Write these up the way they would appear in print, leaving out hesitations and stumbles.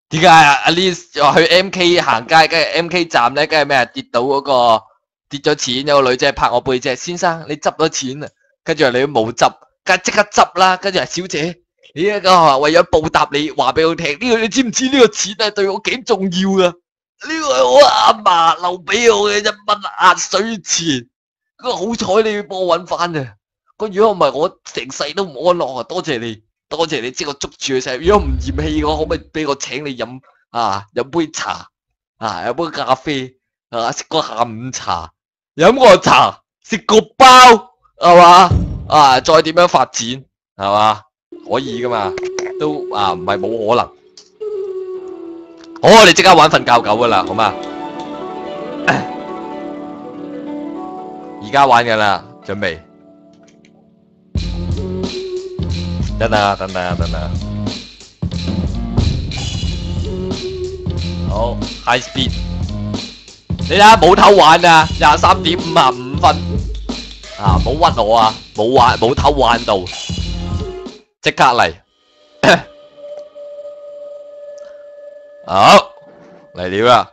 點解啊？阿 Liz 話去 MK 行街，跟住 MK 站咧，跟住咩啊？跌到嗰個跌咗錢，有個女仔拍我背脊，先生你執咗錢啊？跟住你都冇執，梗係即刻執啦。跟住小姐，你一個為咗報答你，話俾我聽呢個你知唔知呢個錢係對我幾重要噶？呢個係我阿嫲留俾我嘅1蚊壓歲錢。好彩你要幫我揾翻啊！如果唔係我成世都唔安樂啊！多謝你。多謝你，即我捉住佢食。如果唔嫌棄我，可唔可以俾我請你飲飲杯茶飲杯咖啡食個下午茶，飲個茶，食個包係嘛再點樣發展係嘛？可以噶嘛？都唔係冇可能。好，我哋即刻玩瞓覺狗噶啦，好嘛？而家玩噶啦，準備。等等。好 ，high speed。你睇下冇偷玩啊，23.55分。冇屈我啊，冇偷玩到，即刻嚟。好，嚟了啦。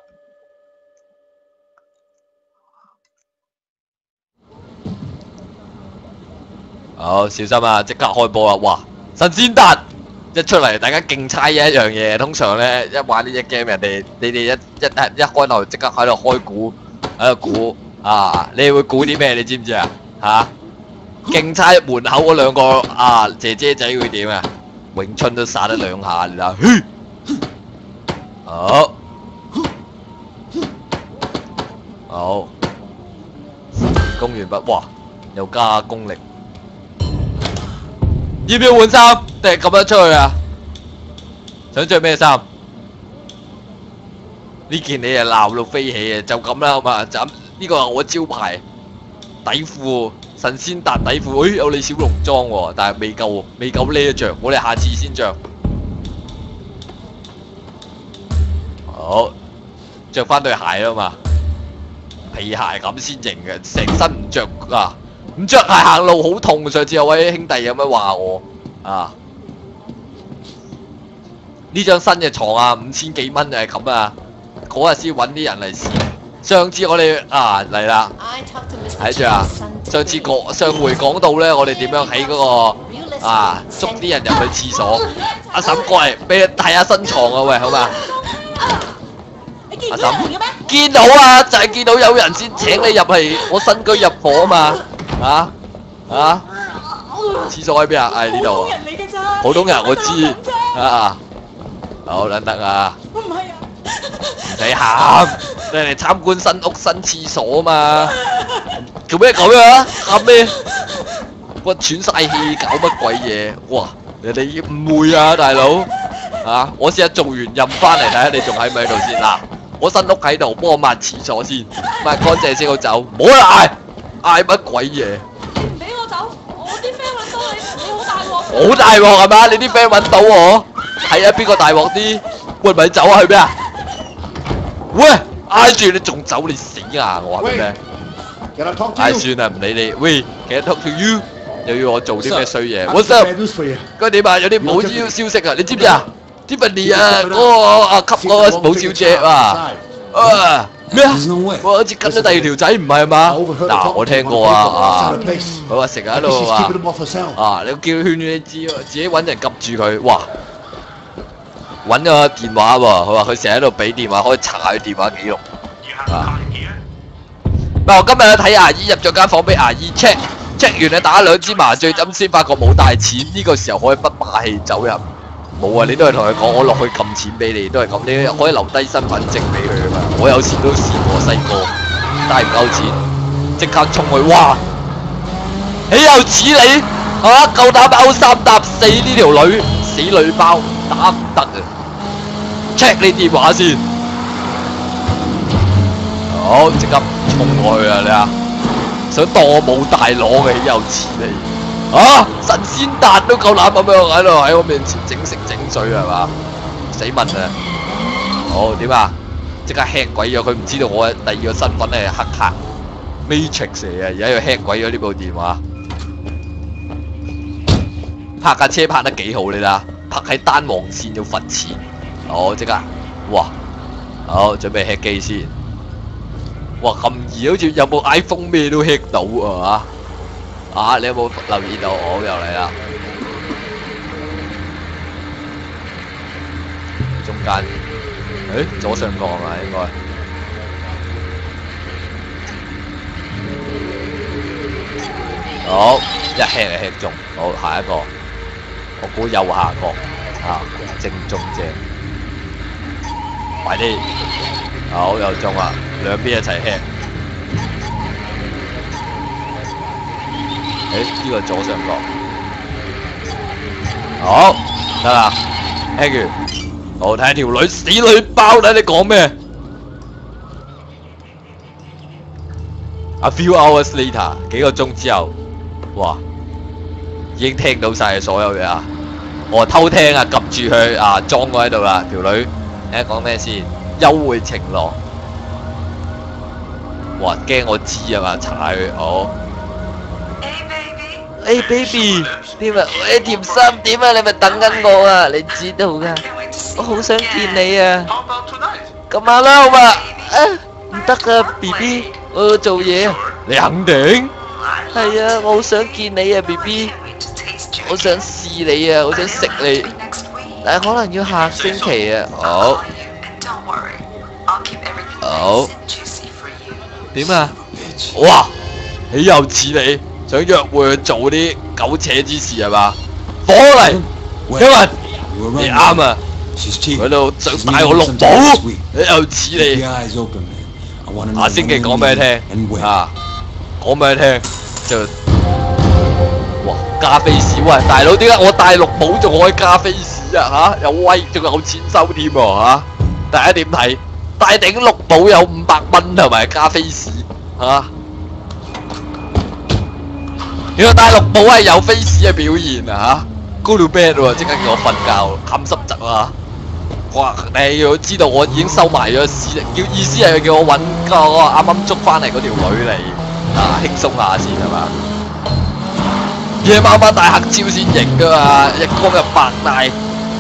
好，小心啊！即刻開波啦！哇，神仙達一出嚟，大家勁猜嘅一樣嘢。通常咧一玩呢隻 game，你哋一開頭即刻喺度開估，喺度估你會估啲咩？你知唔知啊？勁猜門口嗰兩個姐姐仔會點啊？詠春都耍得兩下，你睇。好，攻完畢，哇，又加功力。要唔要換衫？定係咁樣出去啊？想着咩衫？呢件你啊鬧到飛起啊！就咁啦，好嘛？就咁呢個係我招牌底褲，神仙達底褲。有你小龍裝喎，但係未夠呢着，我哋下次先着。好，着翻對鞋啦嘛，皮鞋咁先型嘅，成身唔着唔着鞋行路好痛，上次有位兄弟咁樣話我呢張新嘅床5000幾蚊就係咁啊！嗰日先揾啲人嚟試。上次我哋嚟啦，睇住上回講到咧，我哋點樣喺嗰個捉啲人入去廁所。阿嬸過嚟俾你睇下新床啊喂，好嘛？阿嬸見到就係見到有人先請你入嚟，我新居入伙啊嘛。廁所喺邊啊？呢度。普通人我知好撚得啊！唔使喊，你嚟參觀新屋新廁所啊嘛！做咩咁樣喊咩？我喘晒氣，搞乜鬼嘢？哇！你哋誤會啊，大佬我試下做完任翻嚟睇下你仲喺唔喺度先嗱。我新屋喺度，幫我抹廁所先，抹乾淨先好走。唔好啦嗌乜鬼嘢？唔俾我走，我啲 friend 揾到你，你好大鑊。好大鑊係嘛？你啲 friend 揾到我？係邊個大鑊啲？喂，咪走去咩啊？喂，挨住你仲走，你死啊！我話俾你聽。算啦，唔理你。喂 ，can I talk to you？又要我做啲咩衰嘢 ？What's up？嗰點啊？有啲唔好消息啊！你知唔知啊？Tiffany 嗰個吸嗰個寶小姐咩啊？我好似跟咗第二條仔唔係嘛？嗱，我聽過佢話成日喺度你叫勸你知，自己揾人及住佢。哇！揾咗電話喎，佢話佢成日喺度俾電話，可以查佢電話記錄。我今日睇牙醫，入咗間房俾牙醫 check 完你打2支麻醉針先發覺冇帶錢，呢個時候可以不霸氣走人。冇啊！你都係同佢講，我落去撳錢俾你，都係咁。你可以留低身份證俾佢啊嘛。我有時都試過細個帶唔夠錢，即刻衝去，哇！豈有此理夠膽勾3搭4呢條女死女包，打唔得啊 ！check 你電話先，好即刻衝過去啊！你想當我冇大攞嘅，豈有此理！神仙達都夠膽咁樣喺我面前整食整水係嘛？死問啊！好點啊？即刻 hack 鬼咗佢，唔知道我第二個身份係黑客 Matrix 嚟啊！而家要 hack 鬼咗呢部電話，泊架車泊得幾好你啦？泊喺單黃線要罰錢，好即刻，哇！好準備 hack 機先。哇咁易，好似有冇 iPhone 咩都 hack 到啊！啊，你有冇留意到？我又嚟啦。中間，誒左上角啊應該。好，一 hack 就 hack 中。好，下一個，我估右下角啊，正中正。快啲！好又中啦，兩邊一齊 hack。誒呢個左上角，好得啦 ，hack 完。好睇下條女死女包，睇你講咩？A few hours later， 幾個鐘之後，哇，已經聽到晒所有嘢啊！我偷聽啊，及住佢啊，裝我喺度啦，條女。睇下講咩先？幽會情郎。哇！驚我知啊嘛，查佢好。Hey baby， 點啊？喂甜心點啊？你咪等緊我啊！你知道㗎，我好想見你啊！今晚啦好嘛？啊唔得啊 ，BB， 我要做嘢。你肯定？係啊，我好想見你啊 ，BB， 我想試你啊，我想食你。但係可能要下星期啊。好。好。點啊？哇！豈有此理！想約會去做啲苟且之事係嘛？火嚟！因為你啱啊！佢度想帶我綠帽，豈有此理！下星期講俾你聽啊！講俾你聽就哇加菲士喂大佬點解我戴綠帽仲可以加菲士啊嚇？有威仲有錢收添喎嚇！大家點睇？戴頂綠帽有500蚊同埋加菲士嚇？原來戴綠帽係有 face 嘅表現啊嚇 ，go to bed 喎，即刻叫我瞓覺，冚濕窒啊！哇，你要知道我已經收埋咗屎，意思係叫我揾個啱啱捉翻嚟嗰條女嚟啊，輕鬆下先係嘛？夜晚晚戴黑超先型噶嘛，日光日白戴，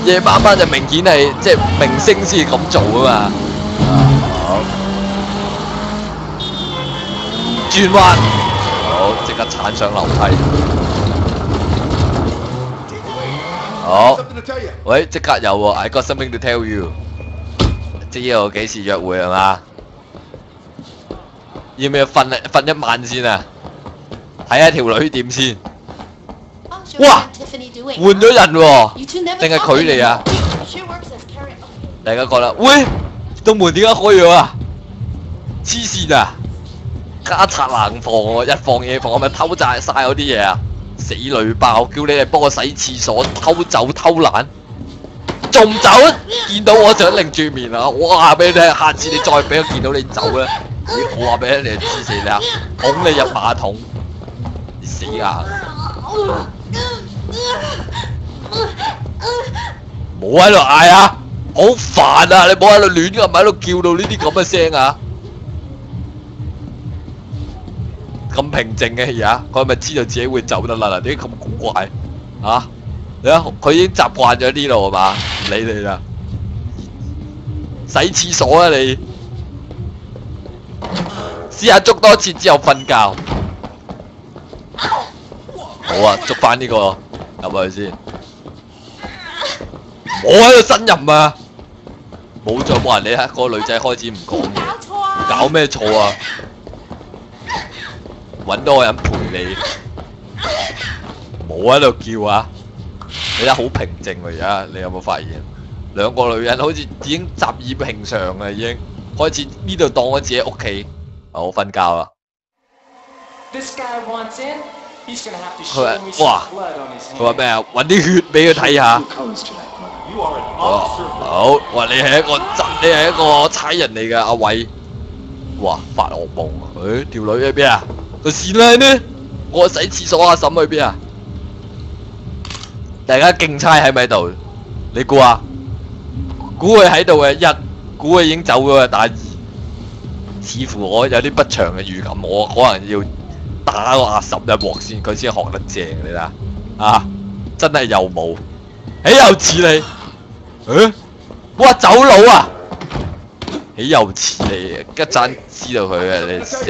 夜晚晚就明顯係即係明星先咁做噶嘛。好，轉彎。好，即刻鏟上樓梯。好，喂，即刻有喎 ，I got something to tell you。知道幾時約會係嘛？要唔要瞓一晚先啊？睇下條女點先。哇！換咗人喎，定係佢嚟啊？大家覺得，喂，道門點解開咗啊？黐線啊！家賊難防喎，一放嘢放，我咪偷曬晒我啲嘢啊！死女爆，叫你哋幫我洗廁所，偷走偷懶，仲唔走？見到我就擰住面啊！我話俾你聽，下次你再俾我見到你走咧，我話俾你知死你啊！捅你入馬桶，你死硬！冇喺度嗌啊！好煩啊！你冇喺度亂咁喺度叫到呢啲咁嘅聲啊！咁平靜嘅而家，佢係咪知道自己會走得甩啦？點解咁古怪？啊！你睇佢已經習慣咗呢度係嘛？唔理你啦，洗廁所啊你！試下捉多次之後瞓覺。好啊，捉翻呢個入去先。唔好喺度呻吟啊！冇再冇人理啊！個女仔開始唔講嘢，搞咩錯啊？揾多個人陪你，冇喺度叫啊！你睇好平靜喎，而家你有冇發現？兩個女人好似已經習以平常啦，已經開始呢度當我自己屋企。我瞓覺啦。佢話：哇！佢話咩啊？揾啲血俾佢睇下。好，話你係一個差人嚟㗎，阿偉。哇！發惡夢啊！條女喺邊啊？個線咧呢？我洗廁所阿嬸去邊啊？大家競猜喺咪喺度？你估啊？估佢喺度嘅1，估佢已經走咗嘅打2。似乎我有啲不祥嘅預感，我可能要打個阿嬸一鑊先，佢先學得正。你睇下啊，真係又冇，豈有此理！哇，走佬啊！豈有此理！一陣知道佢啊，你死！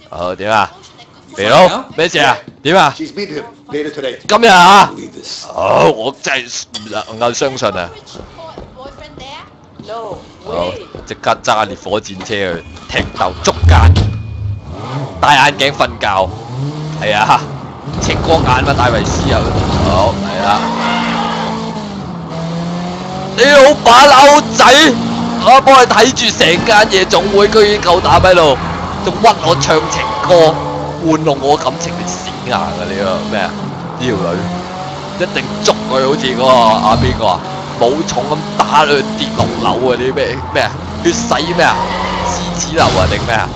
好點啊？肥佬咩事啊？點啊？今日啊？我真係唔能夠相信啊！好，即刻揸烈火戰車去踢頭捉奸，戴眼鏡瞓覺，係啊，青光眼嘛，戴維斯啊！好嚟啦！你老把扭仔！我幫你睇住成間夜總會，居然夠膽喺度，仲屈我唱情歌，玩弄我感情，你死硬啊你啊咩啊？呢條女一定捉佢，好似嗰個啊邊個啊，武重咁打佢跌落樓啊！啲咩啊？血洗咩啊？獅子樓啊定咩啊？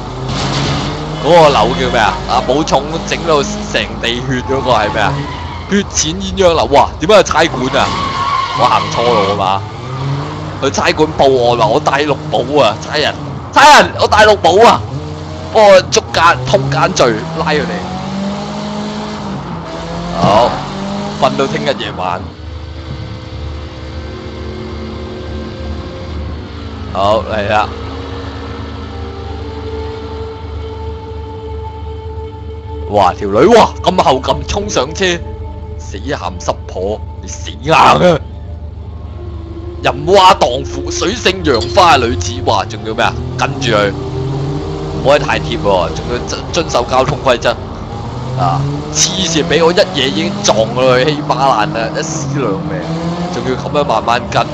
嗰個樓叫咩啊？啊武重整到成地血嗰個係咩啊？血濺鴛鴦樓，哇！點解有差館啊？我行錯路啊嘛？去差館報案話我帶綠帽啊！差人，我帶綠帽啊！幫我捉奸通奸罪，拉佢哋。好，瞓到聽日夜晚。好嚟啦！哇條女哇咁後咁衝上車，死鹹濕婆，你死硬啊！淫娃蕩婦、水性楊花嘅女子，哇！仲要咩啊？跟住佢，唔可以太貼喎，仲要遵守交通規則啊！黐線，俾我一嘢已經撞落去稀巴爛啦，一屍兩命，仲要咁樣慢慢跟，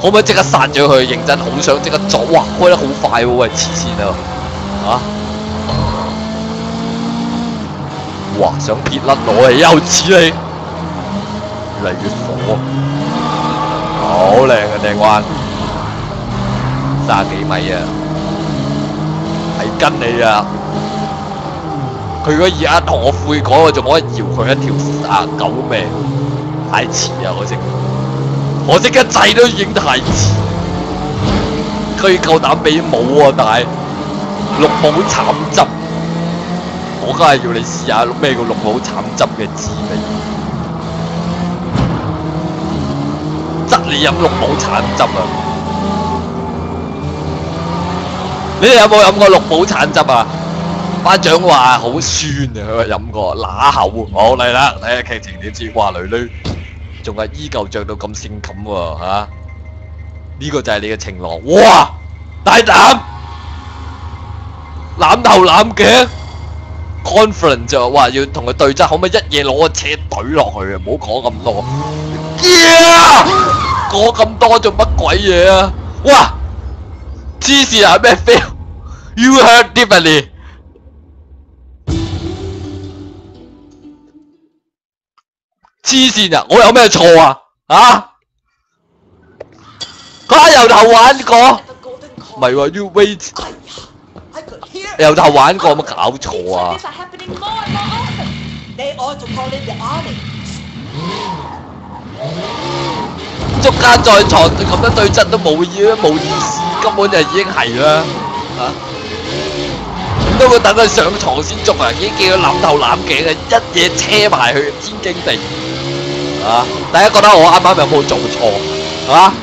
可唔可以即刻殺咗佢？認真好想即刻撞，哇！開得好快喎，喂！黐線啊！啊！哇！想撇甩我係有此理，越嚟越火。好靚啊掟彎，30幾米啊，係跟你啊！佢如果而家同我悔改，我仲可以搖佢一條39命，太遲啊！我即刻掣都已經太遲，佢夠膽俾帽啊！但係綠帽慘汁，我梗係要你試下咩叫綠帽慘汁嘅滋味。執你飲綠帽橙汁啊！你哋有冇飲過綠帽橙汁啊？班長話好酸啊，佢話飲過乸口。好嚟啦，睇下劇情點知？哇，女女仲係依舊着到咁性感喎嚇！呢個就係你嘅情郎，哇！大膽攬頭攬頸 ，conference 就話要同佢對質，可唔可以一嘢攞個車懟落去啊？唔好講咁多。講咁多做乜鬼嘢啊？哇！黐線啊咩 fail？You heard differently？ 黐線啊！我有咩錯啊？啊！佢由頭玩過，唔係喎 ，You wait， 由頭玩過，有冇搞錯啊？捉奸在床咁樣對質都冇意思，根本就已經係啦嚇。唔通佢等佢上床先捉啊？已經叫佢攬頭攬頸嘅，一嘢車埋去天經地義啊！大家覺得我啱啱有冇做錯啊？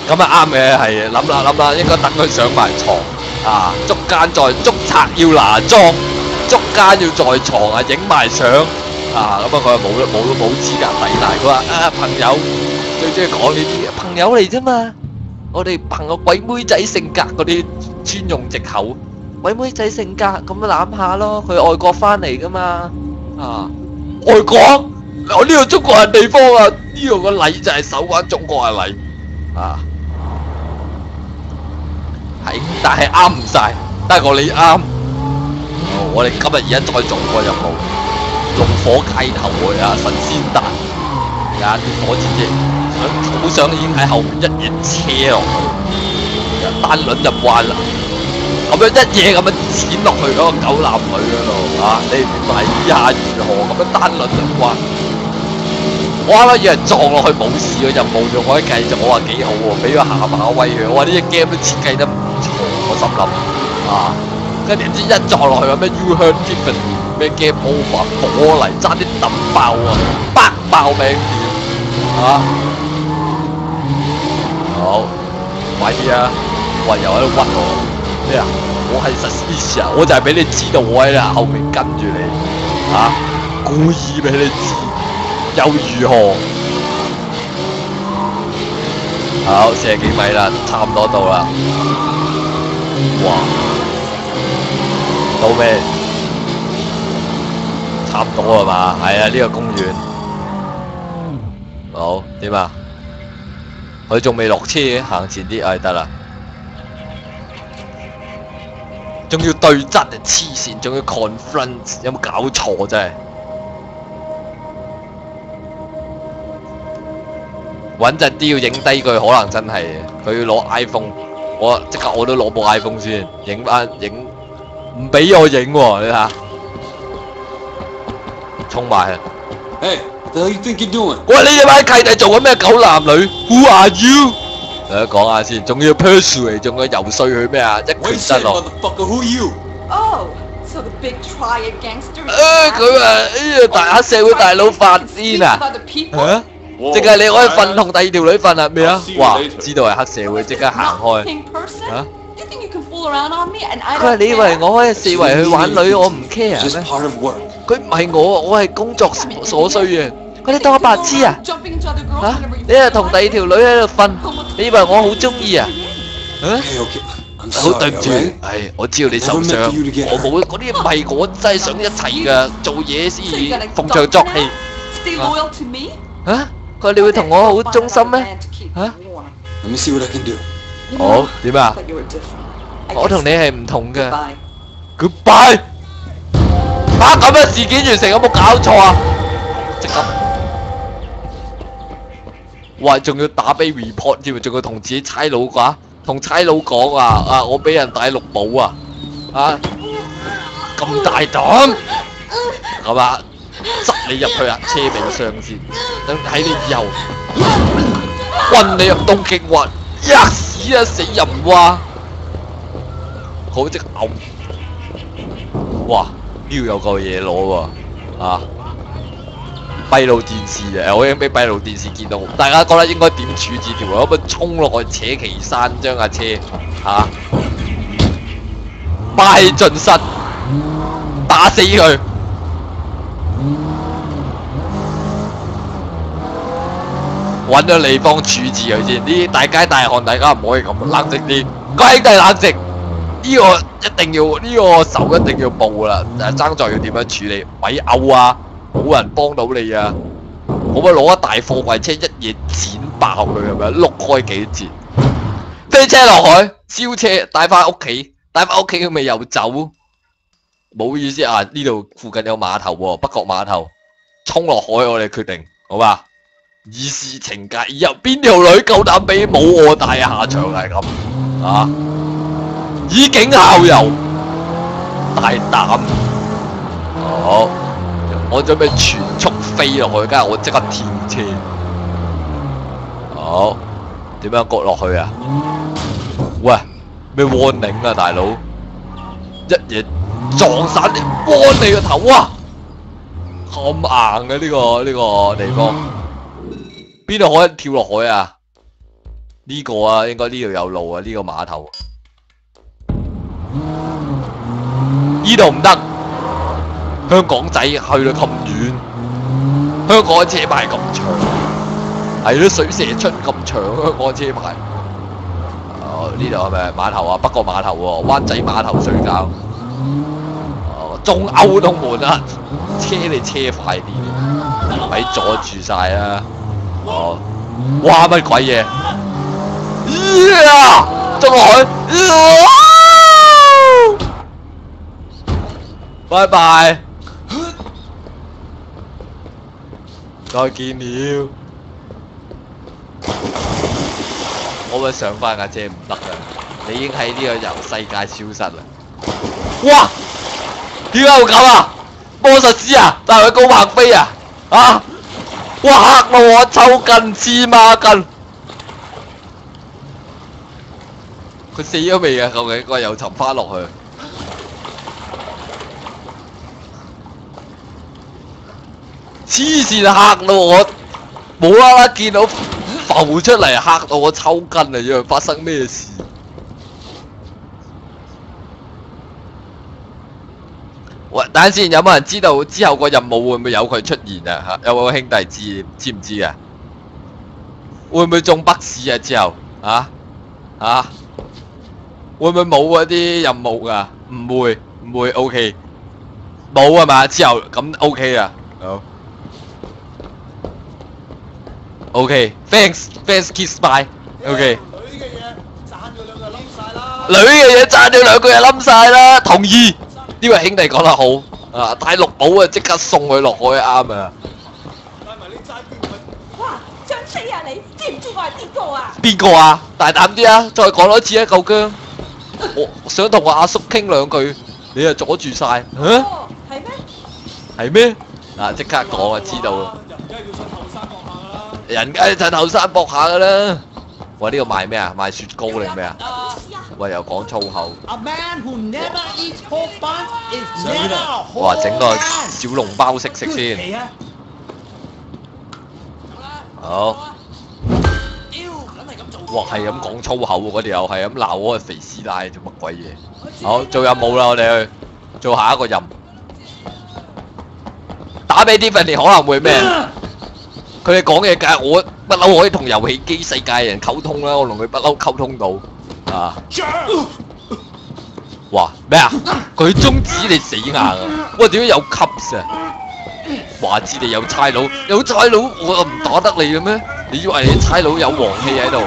咁啊啱嘅，係諗啦，應該等佢上埋床啊！捉奸在捉賊要拿裝，捉奸要在床啊，影埋相。啊，咁啊佢冇資格抵賴，佢話啊朋友最中意講呢啲朋友嚟啫嘛，我哋憑個鬼妹仔性格嗰啲專用藉口，鬼妹仔性格咁攬下咯，佢外國翻嚟噶嘛，啊外國我呢個中國人地方啊，呢度個禮就係守翻中國嘅禮啊，係但係啱唔晒，得過你啱，我哋今日而家再做個任務。怒火街頭啊！神仙彈，而家啲火箭啫，好想已經喺後面一嘢車落去，單輪入彎啦，咁樣一嘢咁樣剪落去嗰個狗男女嗰度啊！你唔係以下如何咁樣單輪入彎？我啱啱以為撞落去冇事嘅任務仲可以繼續，我話幾好喎，俾個下馬威佢，我話呢隻 game 都設計得唔錯，我心諗啊，跟住點知一撞落去咁樣 You heard differently。咩 game over 火嚟，爭啲抌爆啊，北爆命啊！好，快啲啊！喂，又喺度屈我咩啊？我係 suspicious 啊！我就係俾你知道我喺你後面跟住你啊，故意俾你知，又如何？好，40幾米啦，差唔多到啦。哇！到未？差唔多啦嘛？係啊，呢個公園。好，點啊？佢仲未落車，行前啲，唉得啦。仲要對質啊！黐線，仲要 confront， 有冇搞錯真係？穩陣啲要影低佢，可能真係佢要攞 iPhone， 我即刻我都攞部 iPhone 先，影翻影，唔俾我影喎，你睇下，衝埋啊！喂，你哋班契弟做緊咩狗男女 ？Who are you？ 嚟講下先，仲要 persuade， 仲要游說佢咩啊？一拳真落。佢話：哎呀，大黑社會大佬發癲啊！嚇！淨係你可以瞓同第二條女瞓啊？咩啊？哇！知道係黑社會，即刻行開。嚇！佢話：你以為我可以四圍去玩女，我唔 care 咩？佢唔係我係工作所需嘅。佢哋當我白痴啊？嚇！你係同第二條女喺度瞓，你以為我好中意啊？嚇！好對唔住，係我知道你受傷，我冇嗰啲唔係我真係想一齊㗎，做嘢先逢場作戲。嚇！佢話你會同我好忠心咩？嚇！好點啊？我同你係唔同嘅。Goodbye。嚇！咁嘅事件完成有冇搞錯啊？即刻。哇！仲要打俾 report 添，仲要同自己差佬啩？同差佬講啊！我俾人戴綠帽啊！啊！咁大膽，係嘛？塞你入去啊！車尾箱先，等睇你以後運你入東京灣，吔屎啊！死人蛙！好隻牛！哇！呢度有個嘢攞喎！啊！閉路電視啊！我已經俾閉路電視見到，大家覺得應該點處置條路？可唔可以衝落去扯旗山將架車嚇擺盡身，打死佢！揾咗地方處置佢先。呢啲大街大巷，大家唔可以咁冷靜啲。各位兄弟冷靜，呢個一定要呢個仇一定要報啦。爭在要點樣處理？咪嘔啊！冇人幫到你啊！可唔可以攞一大貨櫃車一嘢剪爆佢咁樣，碌開幾節，飛車落海，燒車帶翻屋企，帶翻屋企佢咪又走？冇意思啊！呢度附近有碼頭喎，北角碼頭，衝落海我哋決定，好吧？以示情戒，以後邊條女夠膽俾冇我大嘅下場係咁啊！以儆效尤，大膽，好。我準備全速飛落去，梗係我即刻跳車。好，點樣割落去啊？喂，咩 warning 啊，大佬！一嘢撞散你，彎你個頭啊！咁硬嘅呢個地方，邊度可以跳落海啊？呢個啊，應該呢度有路啊，呢個碼頭。呢度唔得。香港仔去到咁遠，香港車牌咁長，係咯，水蛇春咁長，香港車牌。呢度係咪碼頭啊？北角碼頭喎，灣仔碼頭睡覺。中歐通門啊，車你車快啲，咪阻住晒啊！哇乜鬼嘢？中落海，拜拜。再見了，我咪上翻架車唔得噶，你已經喺呢個遊世界消失啦！哇，點解會咁啊？魔術師啊，帶佢高柏飛啊！啊！哇嚇到我抽筋黐孖筋，佢死咗未啊？究竟佢又沉翻落去？黐線嚇到我，冇啦啦見到浮出嚟嚇到我抽筋啊！以為發生咩事？喂，等陣先，有冇人知道之後個任務會唔會有佢出現啊？有冇兄弟知唔知啊？會唔會中北市啊？之後會唔會冇嗰啲任務噶？唔會 ，OK， 冇啊嘛？之後咁 OK 啊，好 ，OK，thanks kiss bye，OK。女嘅嘢賺咗兩個人冧晒啦，同意。呢位兄弟講得好啊！帶綠寶啊，即刻送佢落海啱啊！帶埋你揸劍去。哇！想死啊你！知唔知我係邊個啊？邊個啊？大膽啲啊！再講多次啊，夠姜！我想同我阿叔傾兩句，你就阻住晒。哦，係咩？係咩？嗱，即刻講啊，知道啦。人梗係趁後生搏下噶啦。喂，呢個賣咩啊？賣雪糕定咩啊？喂，又講粗口。哇，整個小籠包食先。好。哇，係咁講粗口喎，嗰條友係咁鬧我個肥師奶做乜鬼嘢？好，做任務啦，我哋去做下一個任。打俾啲份你可能會咩？佢哋講嘢梗係我不嬲可以同遊戲機世界人溝通啦，我同佢不嬲溝通到啊！哇咩啊？佢中指你死硬啊！哇點解有級啊？話知你有差佬，有差佬我又唔打得你嘅咩？你以為你差佬有黃氣喺度？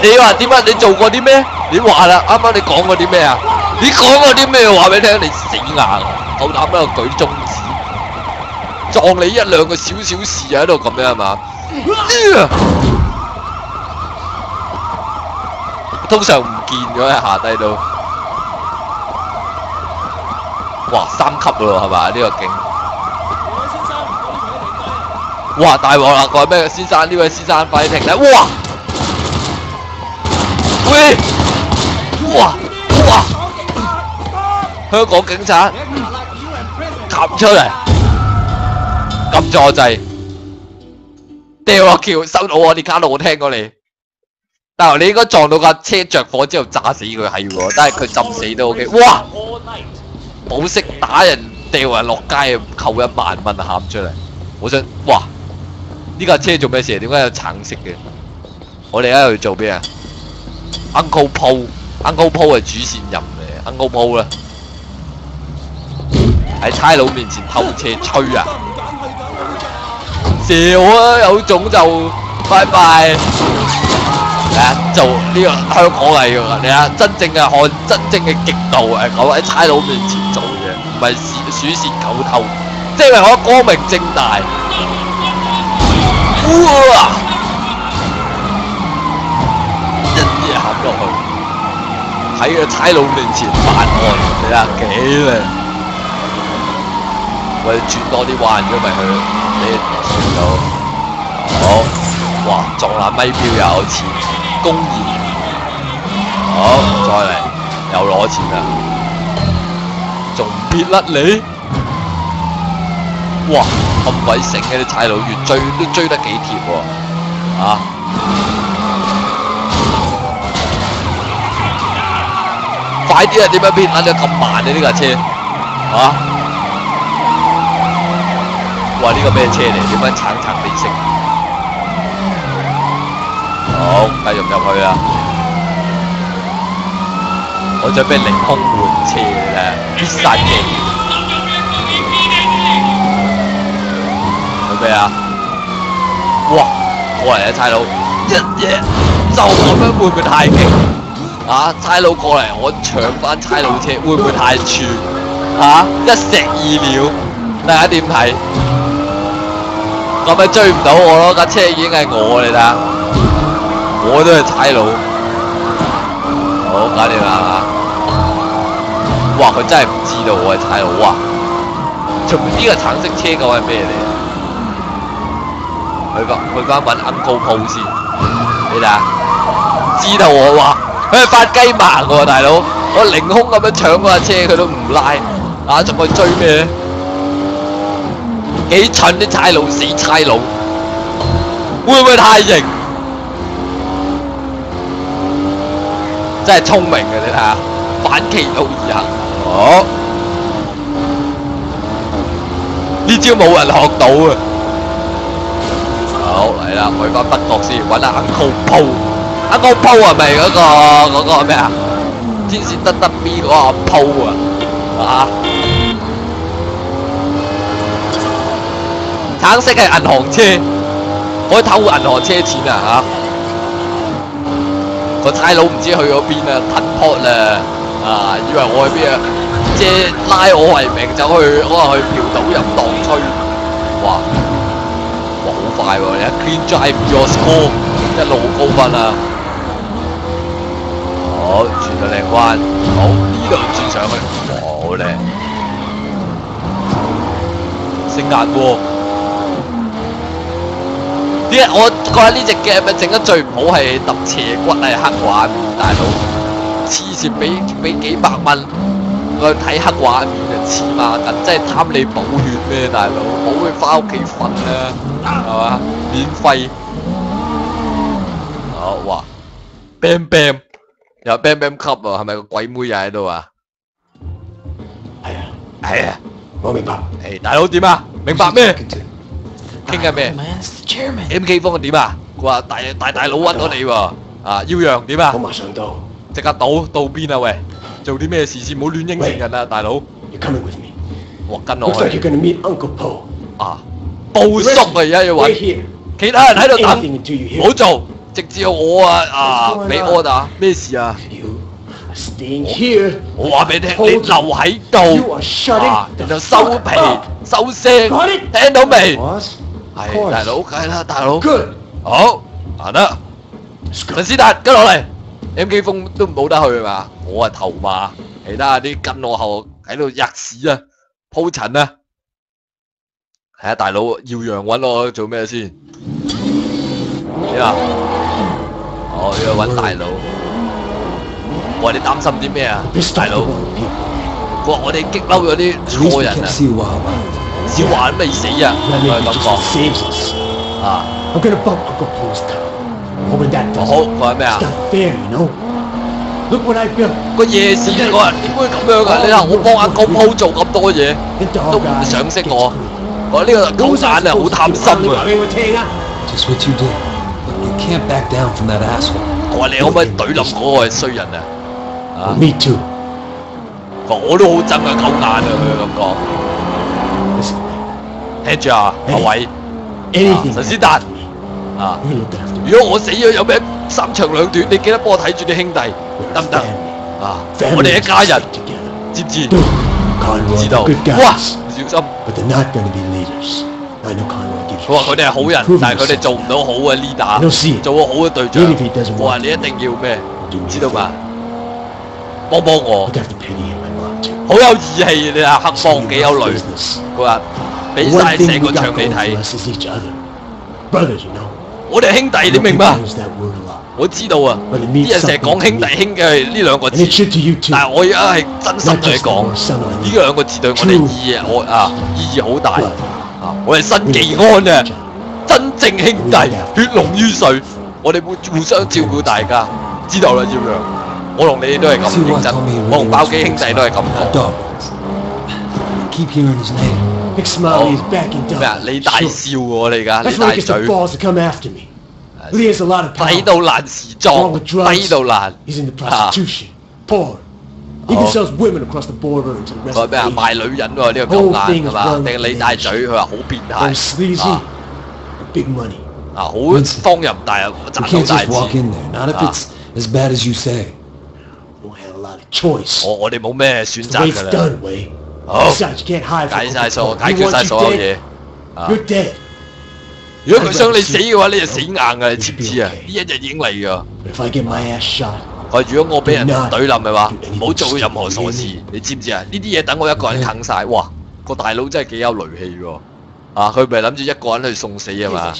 你話點解？你做過啲咩？你話啦，啱啱你講過啲咩啊？你講過啲咩？話俾你聽，你死硬，夠膽喺度舉中指。撞你一兩個小事喺度咁樣係嘛？通常唔見咗喺下低度。哇，3級咯係嘛？呢個景。哇大鑊啦！各位咩先生？呢位先生快啲停啦！哇！喂！哇！香港警察擒出嚟！撳錯掣，掉落橋收到我啲卡路，我聽過你。但係你應該撞到架車着火之後炸死佢係喎，但係佢浸死都 OK。哇！保釋打人掉人落街扣1萬蚊喊出嚟，我想哇！呢架車做咩事？點解有橙色嘅？我哋而家去做咩啊 ？Uncle Po 係主線任嚟 ，Uncle Po 啦，喺差佬面前偷車吹啊！笑啊！有種就拜拜。嚟啊！做呢個香港嚟㗎，你啊，真正嘅極度係講喺差佬面前做嘢，唔係鼠竊狗偷，即係我光明正大。哇！一嘢冚落去，喺個差佬面前辦案，你啊幾靚！我哋轉多啲彎咗咪去，你轉到好，哇！撞爛咪標又有錢，公然好，再嚟又攞錢啦，仲唔撇甩你？哇！咁鬼醒嘅啲差佬，越追都追得幾貼喎，啊！快啲啊！點解撇甩咗咁慢啊？呢架車，啊！哇！呢個咩車嚟？點解橙地色？好，繼續入去啊！我準備凌空換車咧，必殺技。做咩啊？哇！過嚟啊，差佬！一嘢就咁樣會唔會太勁？啊！差佬過嚟，我搶翻差佬車，會唔會太串？啊！一石二鳥，大家點睇？咁咪追唔到我咯，架車已經係我嚟啦，我都係差佬。好，搞掂啦嚇！哇，佢真係唔知道我係差佬啊！呢個橙色車究竟係咩嚟？去翻揾 Uncle Po 先，你睇下，知道我話佢係發雞盲喎，大佬！我凌空咁樣搶嗰架車，佢都唔拉，啊仲去追咩？幾蠢啲差佬，死差佬，會唔會太型？真係聰明嘅，你睇下，反其道而行。好，呢招冇人學到啊！好嚟啦，去翻北角先，揾下 Uncle Po。Uncle Po 係咪嗰個咩啊？天線得 B 嗰個阿 Po 啊？橙色係銀行車，可以偷銀行車錢啊！個差佬唔知去咗邊啊，吞撲啦！以為我去邊啊？即係拉我為名走去，可能去嫖賭飲蕩吹。哇！好快喎！你一 clean drive your score， 一路高分啊！好，轉個靚彎，好呢度轉上去，哇好靚，升壓喎！我覺得呢隻 game 整得最唔好係揼斜骨係黑畫面，大佬黐線俾幾百蚊去睇黑畫面啊！黐孖筋，真係貪你補血咩，大佬？補佢翻屋企瞓啦，係嘛？免費。好哇 ，bam bam， 有 bam bam 級啊，係咪個鬼妹又喺度啊？係啊，我明白。誒，大佬點啊？明白咩？傾緊咩 ？MK 風點啊？佢話大佬屈咗你喎，要讓點啊？我馬上到，即刻到邊啊？喂，做啲咩事先？唔好亂應承人啊，大佬。哇，跟我去。報叔啊，而家要揾，其他人喺度等，唔好做，直至我俾 order， 咩事啊？我話俾你聽，你留喺度，然後收皮收聲，聽到未？係大佬，梗係啦，大佬。好，行啦。陳斯達跟落嚟 ，MK 風都冇得去嘛？我係頭馬，其他啲跟我後喺度吔屎啊，鋪塵啊。係啊，大佬耀陽揾我做咩先？點啊？哦，要揾大佬。我話你擔心啲咩啊？大佬，佢話我哋激嬲咗啲錯人啊！笑話都未死啊！我係咁講。好，佢話咩啊？個夜市嗰人點會咁樣㗎？你睇我幫阿高鋪做咁多嘢，都唔賞識我。我呢個狗蛋啊，好貪心啊！我話你可唔可以懟冧嗰個衰人啊？Me too。我都好憎啊，狗眼啊，佢咁講。聽住啊，阿偉，陳斯達如果我死咗有咩三長兩短，你記得幫我睇住啲兄弟，得唔得？我哋一家人，知唔知？知道。哇！小心。佢話佢哋係好人，但係佢哋做唔到好嘅 leader， 做個好嘅隊長。我話你一定要咩？知道嘛？幫我。好有義氣，你話黑幫幾有淚。佢話俾晒成個場你睇。我哋兄弟，你明嘛？我知道啊，啲人成日講兄弟兄嘅呢兩個字，但係我而家係真心同你講，呢兩個字對我哋意義好大。我哋新技安啊，真正兄弟，血濃於水，我哋會互相照顧大家，知道啦，耀陽。我同你哋都係咁認真，我同爆機兄弟都係咁講。咩啊？你大笑喎，你而家你大嘴，低到爛時裝，低到爛佢話咩啊？賣女人喎，呢個狗眼係嘛？定你大嘴？佢話好變態好荒淫大啊，賺到大錢。我哋冇咩選擇㗎啦。好，解決晒所有嘢。如果佢想你死嘅話，你就死硬㗎，你知唔知啊？呢一日已經嚟㗎。如果我俾人懟冧嘅話，唔好做任何傻事，你知唔知啊？呢啲嘢等我一個人啃晒。哇，個大佬真係幾有雷氣喎！佢咪諗住一個人去送死啊嘛？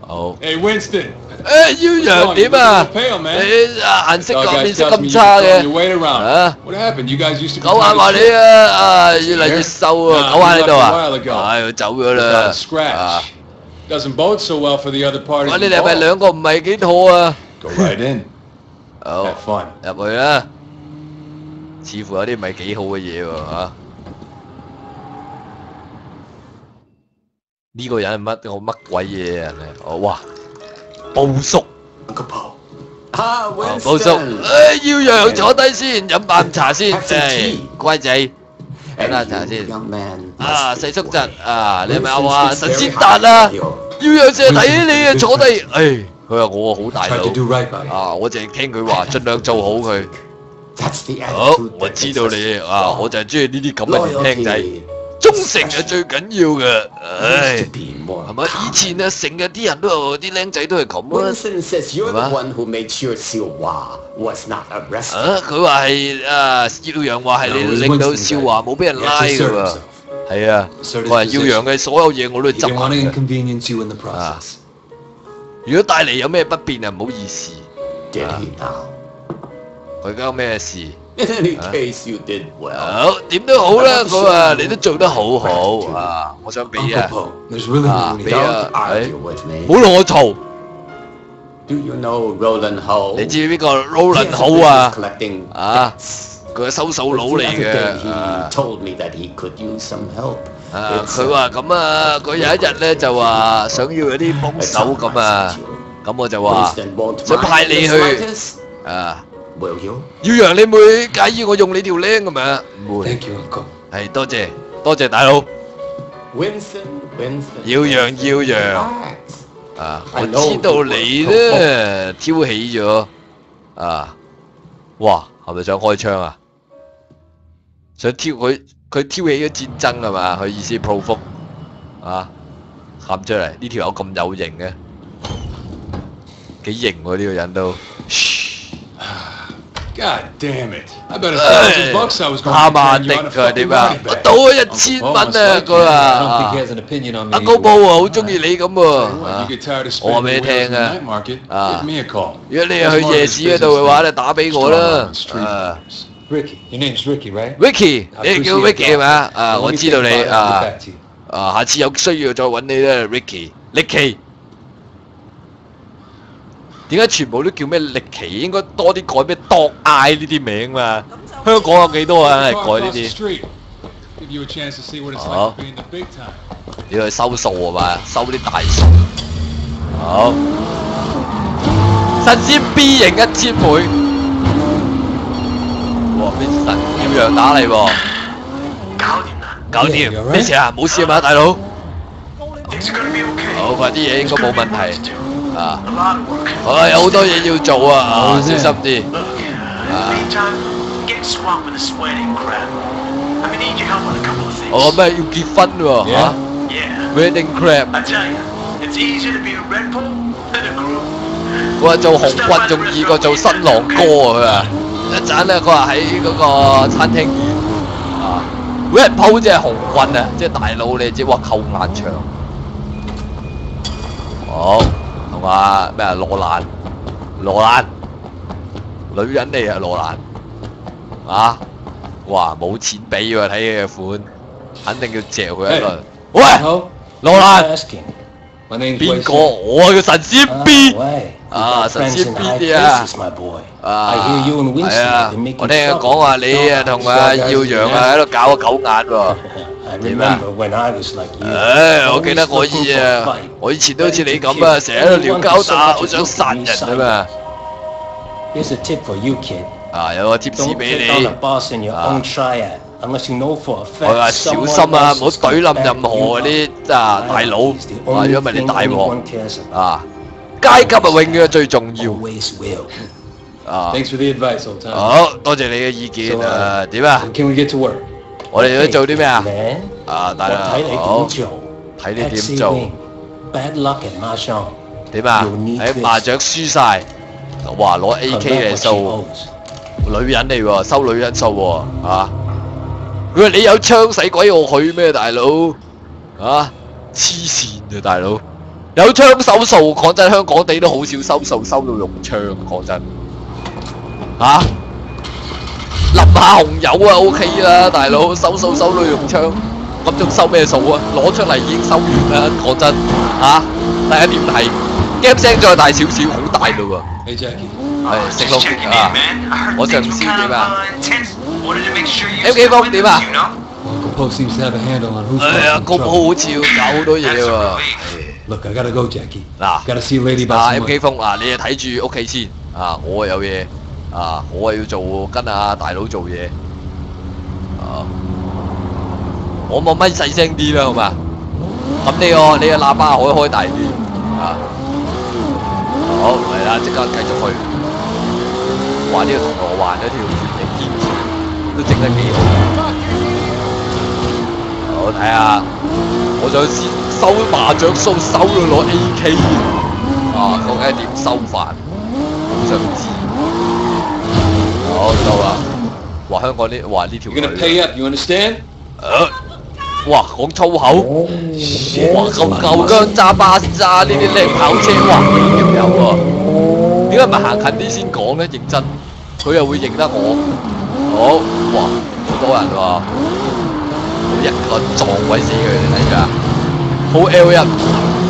好。Hey Winston. 誒腰陽點啊？你顏色個面色咁差嘅啊？狗眼話你越嚟越瘦啊！狗眼喺度啊？佢走咗啦。喂，你哋係咪兩個唔係幾妥啊？好，入去啦。似乎有啲唔係幾好嘅嘢喎嚇。呢個人係乜鬼嘢人嚟？哦，哇！報叔，報叔，要讓坐低先，飲啖茶先，乖仔，飲啖茶先。細叔侄，你係咪話神仙達啊？要讓借睇你啊，坐低。佢話我好大佬，我淨係聽佢話，盡量做好佢。好，我知道你我就係中意呢啲咁嘅年輕仔。忠誠係最緊要嘅，係咪？以前成日啲人都啲僆仔都係咁啊，係嘛？佢話係耀陽話係你令到少華冇俾人拉㗎喎，係啊，佢話耀陽嘅所有嘢我都執行。如果帶嚟有咩不便唔好意思。佢而家有咩事？好，點都好啦，佢話你都做得好好我想俾俾唔好同我嘈。你知邊個 Roland Hall 啊？佢係收數佬嚟嘅。佢話咁佢有一日咧就話想要有啲幫手咁咁我就話想派你去耀陽，你唔會介意我用你條僆係咪啊？唔會。係多謝大佬。耀陽，我知道你咧挑起咗哇，係咪想開槍啊？想佢挑起咗戰爭係嘛？佢意思 provoke 喊出嚟，呢條友咁有型嘅，幾型喎呢個人都。God damn it! I bet $1,000 I was going to turn you on the phone. 我賭咗1000蚊佢話阿高寶好中意你咁喎。我話俾你聽如果你係去夜市嗰度嘅話，你打俾我啦。Ricky, your name's Ricky, right? Ricky， 你叫 Ricky 係咪我知道你下次有需要再揾你啦 ，Ricky。點解全部都叫咩力奇？應該多啲改咩 Dog Eye 呢啲名嘛？香港有幾多人係改呢啲？好，你去收數係嘛？收啲大數。好，神仙 B 型1000倍。哇！咩神耀陽打嚟喎？搞掂。咩事啊？冇事啊嘛，大佬？好，快啲嘢應該冇問題。有好多嘢要做小心啲。我咩要結婚喎？Wedding crap。佢話做紅棍仲易過做新郎哥佢話一陣佢話喺嗰個餐廳Red Pole 即係紅棍即係大佬你知哇扣眼長。好。同咩羅蘭，女人嚟羅蘭，哇冇錢俾喎，睇佢嘅款，肯定要嚼佢一輪。喂，羅蘭，邊個？我係個神仙 B，神仙 B 啲我聽佢講話你同耀陽喺度搞個狗眼喎。點我記得我以前都好似你咁成日喺度撩交打，好想殺人嘛。有個 tips 俾你。我話小心唔好懟冧任何嗰啲大佬，如果唔係你大鑊。階級永遠係最重要。好，多謝你嘅意見點我哋要做啲咩大家好，睇你點做。點喺麻雀輸晒，哇攞 AK 嚟掃，女人嚟喎，收女人數喎，佢話你有槍使鬼我去咩，大佬？黐線啊，大佬！有槍手數，講真，香港地都好少收數收到用槍，講真。嚇！淋下紅油啊 ，OK 啦，大佬，收數收到用槍，咁仲收咩數啊？攞出嚟已經收完啦，講真。嚇！大家點睇 ？game 聲再大少少，好大嘞喎。Hey Jackie. 係醒龍啊！我上司點啊 ？M 記峰點啊？ Uncle Poe seems to have a handle on who's 哎呀，公好似要搞好多嘢喎。 Look, I gotta go, Jackie. 嗱 Gotta see Lady 啊 about M some 記 money. 峰嗱，你啊睇住屋企先啊，我啊有嘢啊，我啊要做跟阿大佬做嘢啊，我冇咪細聲啲啦，好嘛？咁你個喇叭可以開大啲啊。好嚟啦，即刻繼續去。哇！呢個銅鑼灣嗰條全景天橋都整得幾好。我睇下，我想先收麻雀數，收到攞 AK 啊！究竟係點收法？好想知。好到啦！哇！香港呢條 You're gonna pay up, you understand? 哇！講粗口，哇！舊姜揸巴士揸呢啲靚跑車，哇！幾條友喎？點解唔係行近啲先講咧？認真，佢又會認得我。好，哇！好多人喎。一個撞鬼死佢，你睇下，好 L1，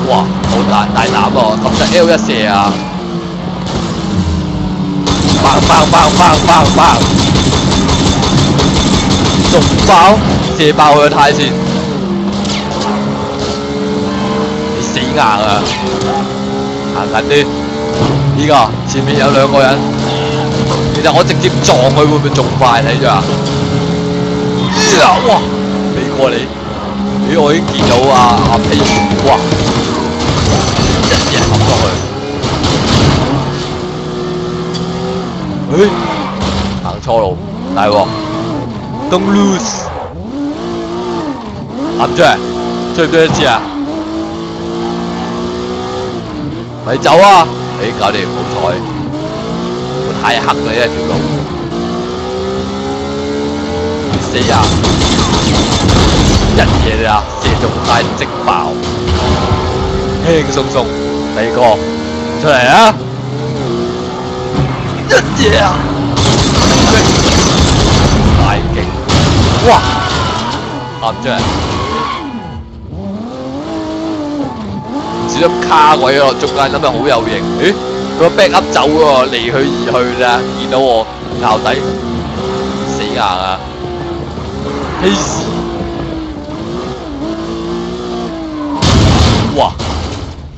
哇，好大膽喎，咁就 L1射啊，bang，仲爆，射爆佢個胎先，你死硬啊！行近啲，呢個前面有兩個人，其實我直接撞佢會唔會仲快？睇住啊！哇！飛過你，咦！我已經見到阿皮，哇！一嘢冚落去，行錯路，大鑊 ！Don't lose， 冚出嚟，追唔追得切啊？咪走啊！搞掂，好彩，我太黑啦呢條路，死啊！一嘢啊，射中晒即爆，輕鬆鬆。第二個出嚟啊！一嘢啊，太勁！哇，啱出嚟，唔小心卡位喎，中間諗住好有型。咦，佢個 back up 走喎，離佢而去啦，見到我咬底，死硬啊！氣死！哇！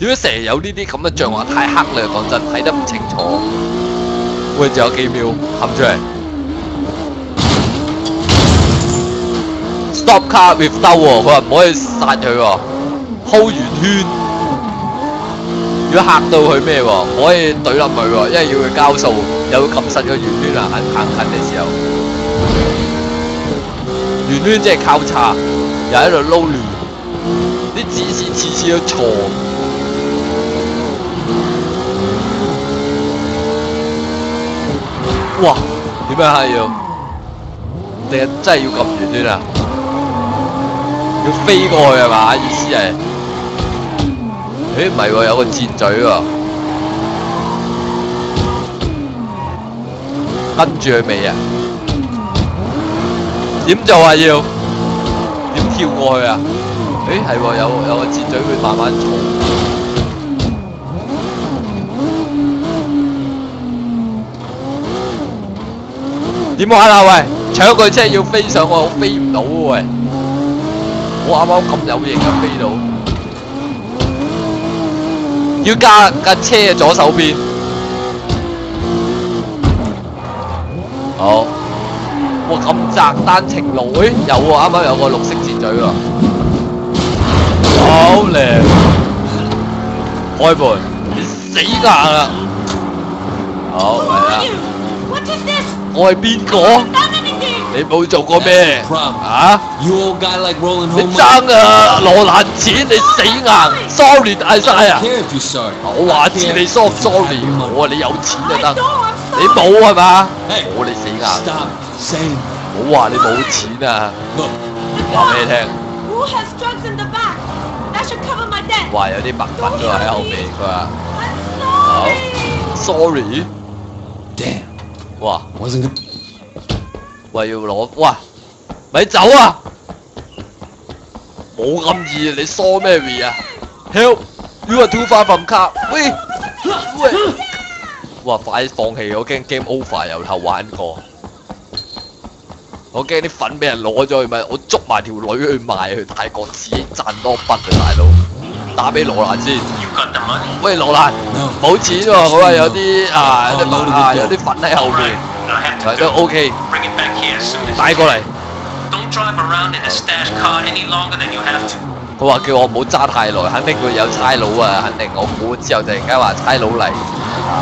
點解成日有呢啲咁嘅障礙？太黑啦，講真，睇得唔清楚。喂，仲有幾秒，冚出嚟。Stop car with 兜喎，佢話唔可以殺佢喎 ，hold 圓圈。如果嚇到佢咩喎，唔可以懟冧佢喎，因為要佢交數，又要撳實個圓圈啊！行近嘅時候，圓圈即係交叉，又喺度撈亂。啲指示次次都錯，哇！點樣係要？定係真係要咁遠端啊？要飛過去係嘛？意思係？誒唔係喎，有個箭嘴喎，跟住佢未啊？點做啊要？點跳過去啊？誒係喎，有個箭嘴會慢慢衝。點玩啊？喂，搶佢車要飛上去，我飛唔到喎喂！我啱啱咁有型啊，飛到。要架車嘅左手邊。好。哇！咁窄單程路，誒有喎，啱啱有個綠色箭嘴喎。好靚！開門，你死硬啦！好嚟啦！我係邊個？你冇做過咩？啊？你爭啊！羅蘭錢你死硬 ！Sorry 大晒啊！我話知你 sorry， 我話你有錢就得，你冇係嘛？我你死硬！冇話你冇錢啊！話俾你聽。哇，有啲白粉喎喺後面，佢話好 sorry。Damn. 哇， Wasn't good. 喂要攞，哇，咪走啊！冇咁易，你疏咩 way 啊 ？Help! You are too far from car. 喂，哇，快放棄！我驚 game over 由頭玩過。我驚啲粉俾人攞咗去咪，我捉埋條女去賣去泰國自己賺多筆啊！大佬，打俾羅蘭先。喂，羅蘭，冇錢喎，佢話有啲有啲粉喺後面，係都 OK。帶過嚟。佢話叫我唔好揸太耐，肯定會有差佬啊！肯定我估之後突然間話差佬嚟，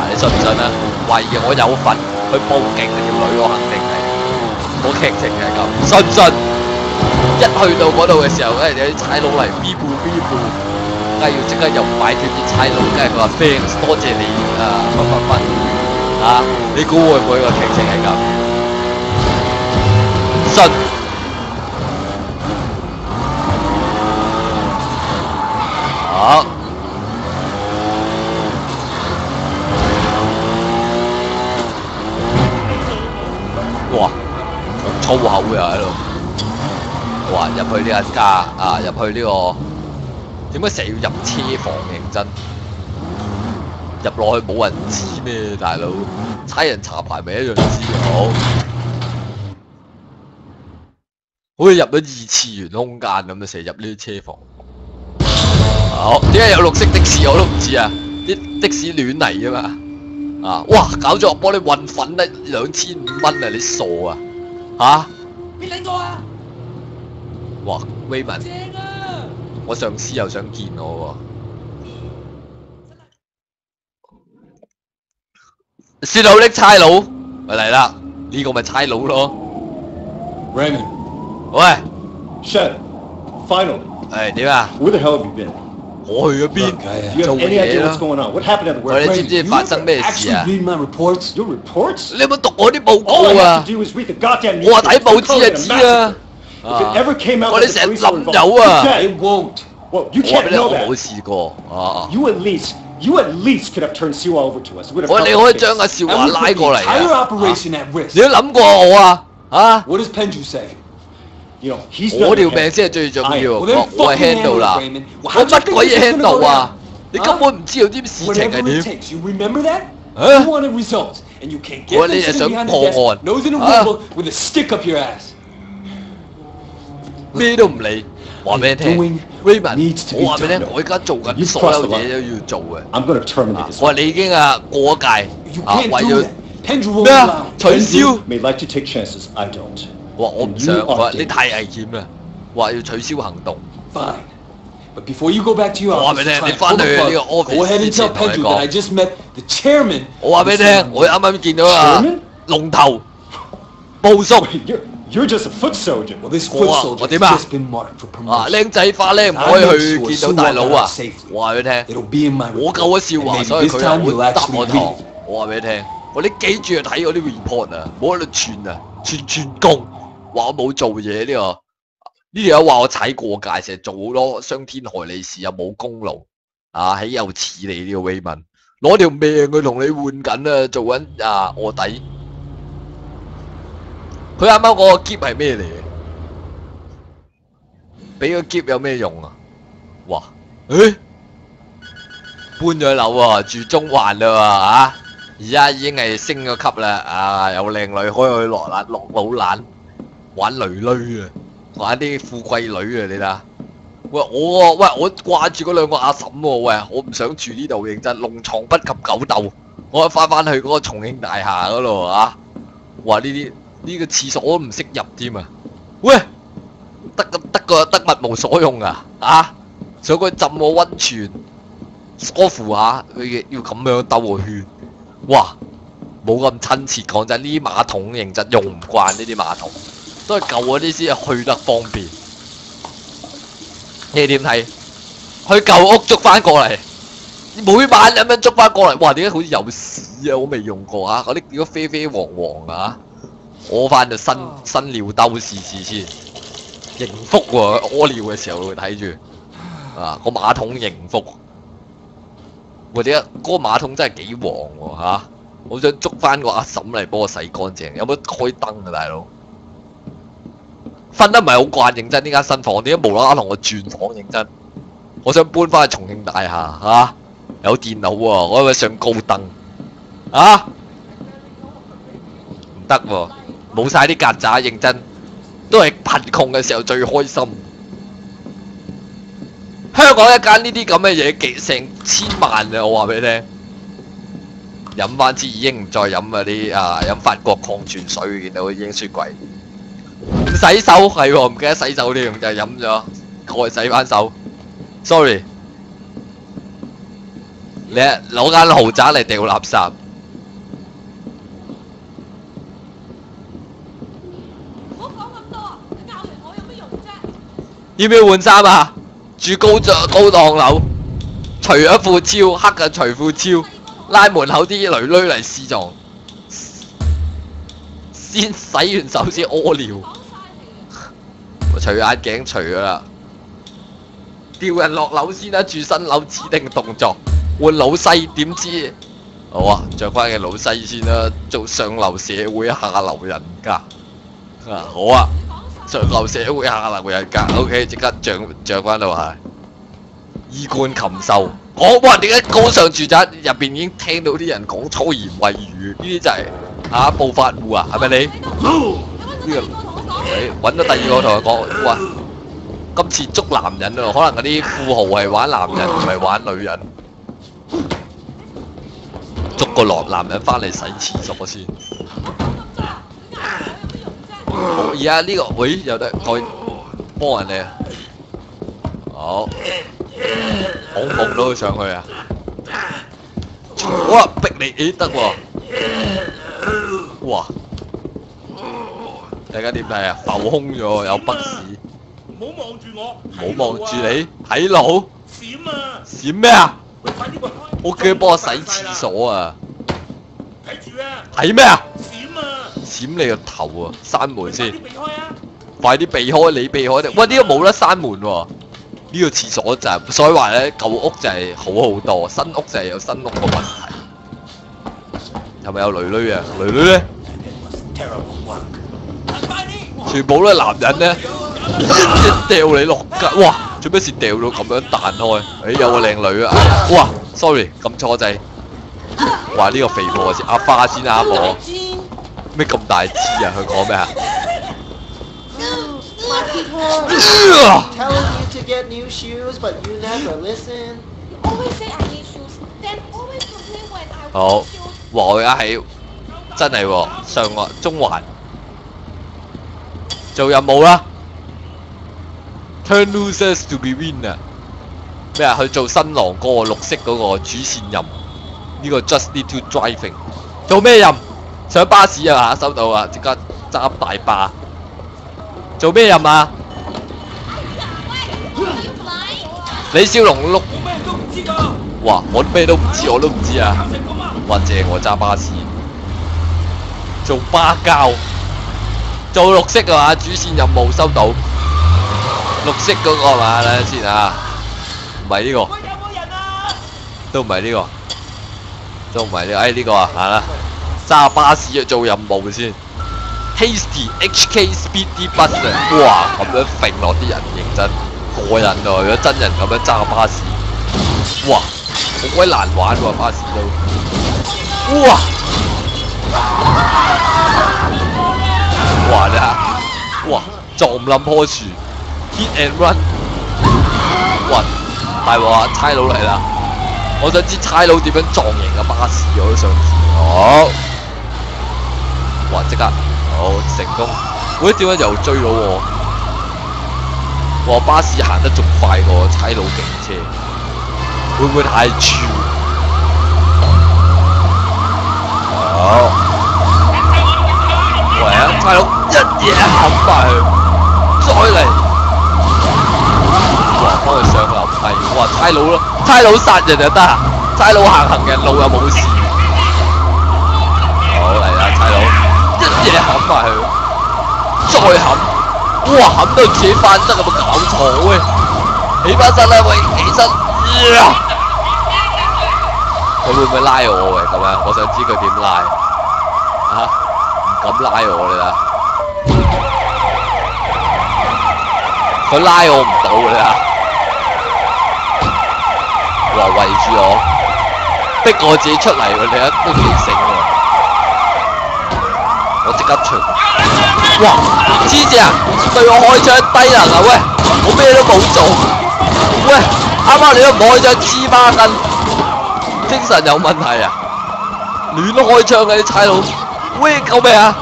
你信唔信啊？懷疑我有份去報警條女，我肯定係。個劇情係咁，信唔信？一去到嗰度嘅時候，梗係有啲差佬嚟 B 步，梗係要即刻又擺脱啲差佬，梗係佢話 thanks 多謝你乜你估會唔會個劇情係咁？信？好。哇！粗口嘅喺度，哇！入去呢一家啊，入去呢個點解成日要入車房？認真入落去冇人知咩，大佬差人查牌咪一樣知好，好似入咗二次元空間咁啊！成日入呢啲車房。好，點解有綠色的士我都唔知啊！啲的士亂嚟啊嘛！啊！哇！搞咗我幫你運粉咧2500蚊啊！你傻啊！吓？邊兩個啊？哇 ，Raymond， 正啊！我上司又想見我喎。雪好的差佬，咪嚟啦！呢個咪差佬咯。Raymond， 喂 ，Shed， finally。誒點啊 ？Where the hell have you been？我去咗邊？做嘢啦。我哋知唔知發生咩事啊？ Your reports？ 你有冇讀我啲報告啊？我話睇報紙就知啊。我哋成日冧友啊！我話俾你，我冇試過啊。You at least could have turned Siwa over to us. 我你可以將阿少華拉過嚟啊！ operation 你都諗過我啊？啊 What does Pendrew say? 我條命先係最重要，我係 handle 啦，我乜鬼嘢 handle 啊？你根本唔知道啲事情係點。我你係想破案咩都唔理，話俾你聽 ，Raymond， 我話俾你聽，我而家做緊所有嘢都要做嘅。我話你已經過界為咗咩啊？取消。哇！我唔想，我話你太危險啦，話要取消行動。我話俾你聽，你翻去呢個 office 之前同你講。我話俾你聽，我啱啱見到龍頭部屬。我點啊？靚仔花靚唔可以去見到大佬啊！我話俾你聽，我救咗少華，所以佢又會答我堂。我話俾你聽，你記住睇我啲 report 啊，唔好喺度串啊，串工。話我冇做嘢呢個，呢條友話我踩過界，成日做好多傷天害理事，又冇功勞，豈有此理呢個 Raymond， 攞條命去同你換緊啊，做緊臥底。佢啱啱嗰個篋係咩嚟嘅？俾個篋有咩用啊？哇！搬咗樓啊，住中環啦而家已經係升咗級啦，有靚女可以去落老懶。玩女啊，玩啲富貴女啊，你睇。喂我掛住嗰兩個阿嬸喎，喂我唔想住呢度，認真龍床不及狗竇，我翻去嗰個重慶大廈嗰度啊！哇呢個廁所我都唔識入添啊！喂，得物無所用啊！想佢浸我溫泉，梳扶下佢要咁樣兜個圈，哇冇咁親切，講真呢啲馬桶認真用唔慣呢啲馬桶。都係舊嗰啲先去得方便。你點睇？去舊屋捉翻過嚟，每晚咁樣捉翻過嚟，哇！點解好似有屎啊？我未用過嗰啲如果啡啡黃黃我翻就新尿兜試先，迎福喎，屙尿嘅時候會睇住。啊，個馬桶迎福。我哋嗰個馬桶真係幾黃喎嚇！我想捉翻個阿嬸嚟幫我洗乾淨。有冇開燈啊，大佬？瞓得唔係好慣，認真呢間新房點解無啦啦同我轉房？認真，我想搬翻去重慶大廈嚇，有電腦喎，我係咪上高登啊？唔得喎，冇晒啲曱甴，認真都係貧窮嘅時候最開心。香港一間呢啲咁嘅嘢幾成千萬啊！我話俾你聽，飲翻支已經唔再飲嗰啲飲法國礦泉水，見到已經雪櫃。唔洗手係喎，唔記得洗手添，就係飲咗，過去洗翻手。Sorry， 你攞間豪宅嚟掉垃圾。唔好講咁多啊！你教完我有乜用啫？要唔要換衫啊？住高檔樓，除咗褲超，黑嘅除褲超，拉門口啲女嚟試撞，先洗完手先屙尿。我除眼鏡除咗啦，吊人落樓先啦，住新樓指定動作，換老西點知？好啊，着翻嘅老西先啦，做上流社會下流人格啊！好啊。上流社會下流人格 ，OK， 即刻着翻到係衣冠禽獸。哇！點解高尚住宅入邊已經聽到啲人講粗言穢語？呢啲就係暴發戶啊，係咪你？呢個揾到第二個同佢講，哇！今次捉男人啊，可能嗰啲富豪係玩男人，唔係玩女人。捉個男人翻嚟洗廁所先。而家呢個，喂，有得再幫人哋啊！好，捧到佢上去啊！哇，逼你得喎！哇！大家點睇啊？浮空咗，有北市。唔好望住我。唔好望住你，睇路。閃啊！閃咩啊？喂，快啲過開！我叫佢幫我洗廁所啊！睇住啊！睇咩啊？閃啊！閃你個頭啊！閂門先。快啲避開啊！快啲避開，你避開啲。喂，呢個冇得閂門喎。呢個廁所就係，所以話咧舊屋就係好好多，新屋就係有新屋嘅問題。係咪有女女啊？女女咧？全部都係男人咧，一掉你落街，哇！做咩事掉到咁樣彈開？誒，有個靚女啊！哇 ，sorry， 撳錯掣。哇！呢個肥婆先，阿花先啱我。咩咁大支啊？佢講咩啊？Telling you to get new shoes, but you never listen. You always say I need shoes, then always complain when I 好 want shoes. 哇！我而家喺真係喎，上環中環做任務啦。Turn losers to be winner。咩啊？去做新郎哥綠色嗰個主線任。呢個 just need to driving。做咩任？上巴士啊收到啊！即刻揸大巴。做咩任啊？李小龍碌。哇！我咩都唔知，我都唔知啊。哇！正我揸巴士。做巴膠。做綠色啊嘛，主線任務收到。綠色嗰個係嘛？睇下先啊。唔係呢個。都唔係呢個。都唔係呢個。哎呢個啊，行啦。揸巴士去做任務先。Hasty HK Speedy Bus 哇！咁樣揈落啲人認真過癮喎！如果真人咁樣揸巴士，哇！好鬼難玩喎巴士都。哇！哇！你睇，哇！撞冧棵樹 ，hit and run， 哇！大鑊啊！差佬嚟啦！我想知差佬點樣撞型嘅巴士，我都想知。好，哇！即刻，好成功。喂，點解又追到我？哇！巴士行得仲快過差佬警車，會唔會太超？好。喂啊！差佬一嘢冚埋去，再嚟，哇！幫佢上樓梯，哇！差佬咯，差佬殺人就得啊，差佬行人路又冇事。好嚟啦，差佬一嘢冚埋去，再冚，哇！冚到自己翻身有冇搞錯喂？起翻身啦，喂，起身。佢會唔會拉我喂？咁樣，我想知佢點拉。啊，唔敢拉我你啦。佢拉我唔到你啦。哇，圍住我，逼我自己出嚟喎！你一都幾醒喎。我即刻出。哇！黐線啊！對我開槍低能啊！喂，我咩都冇做。喂，啱啱你都唔開槍黐孖筋，精神有問題啊！亂開槍嘅啲差佬。喂，救命啊！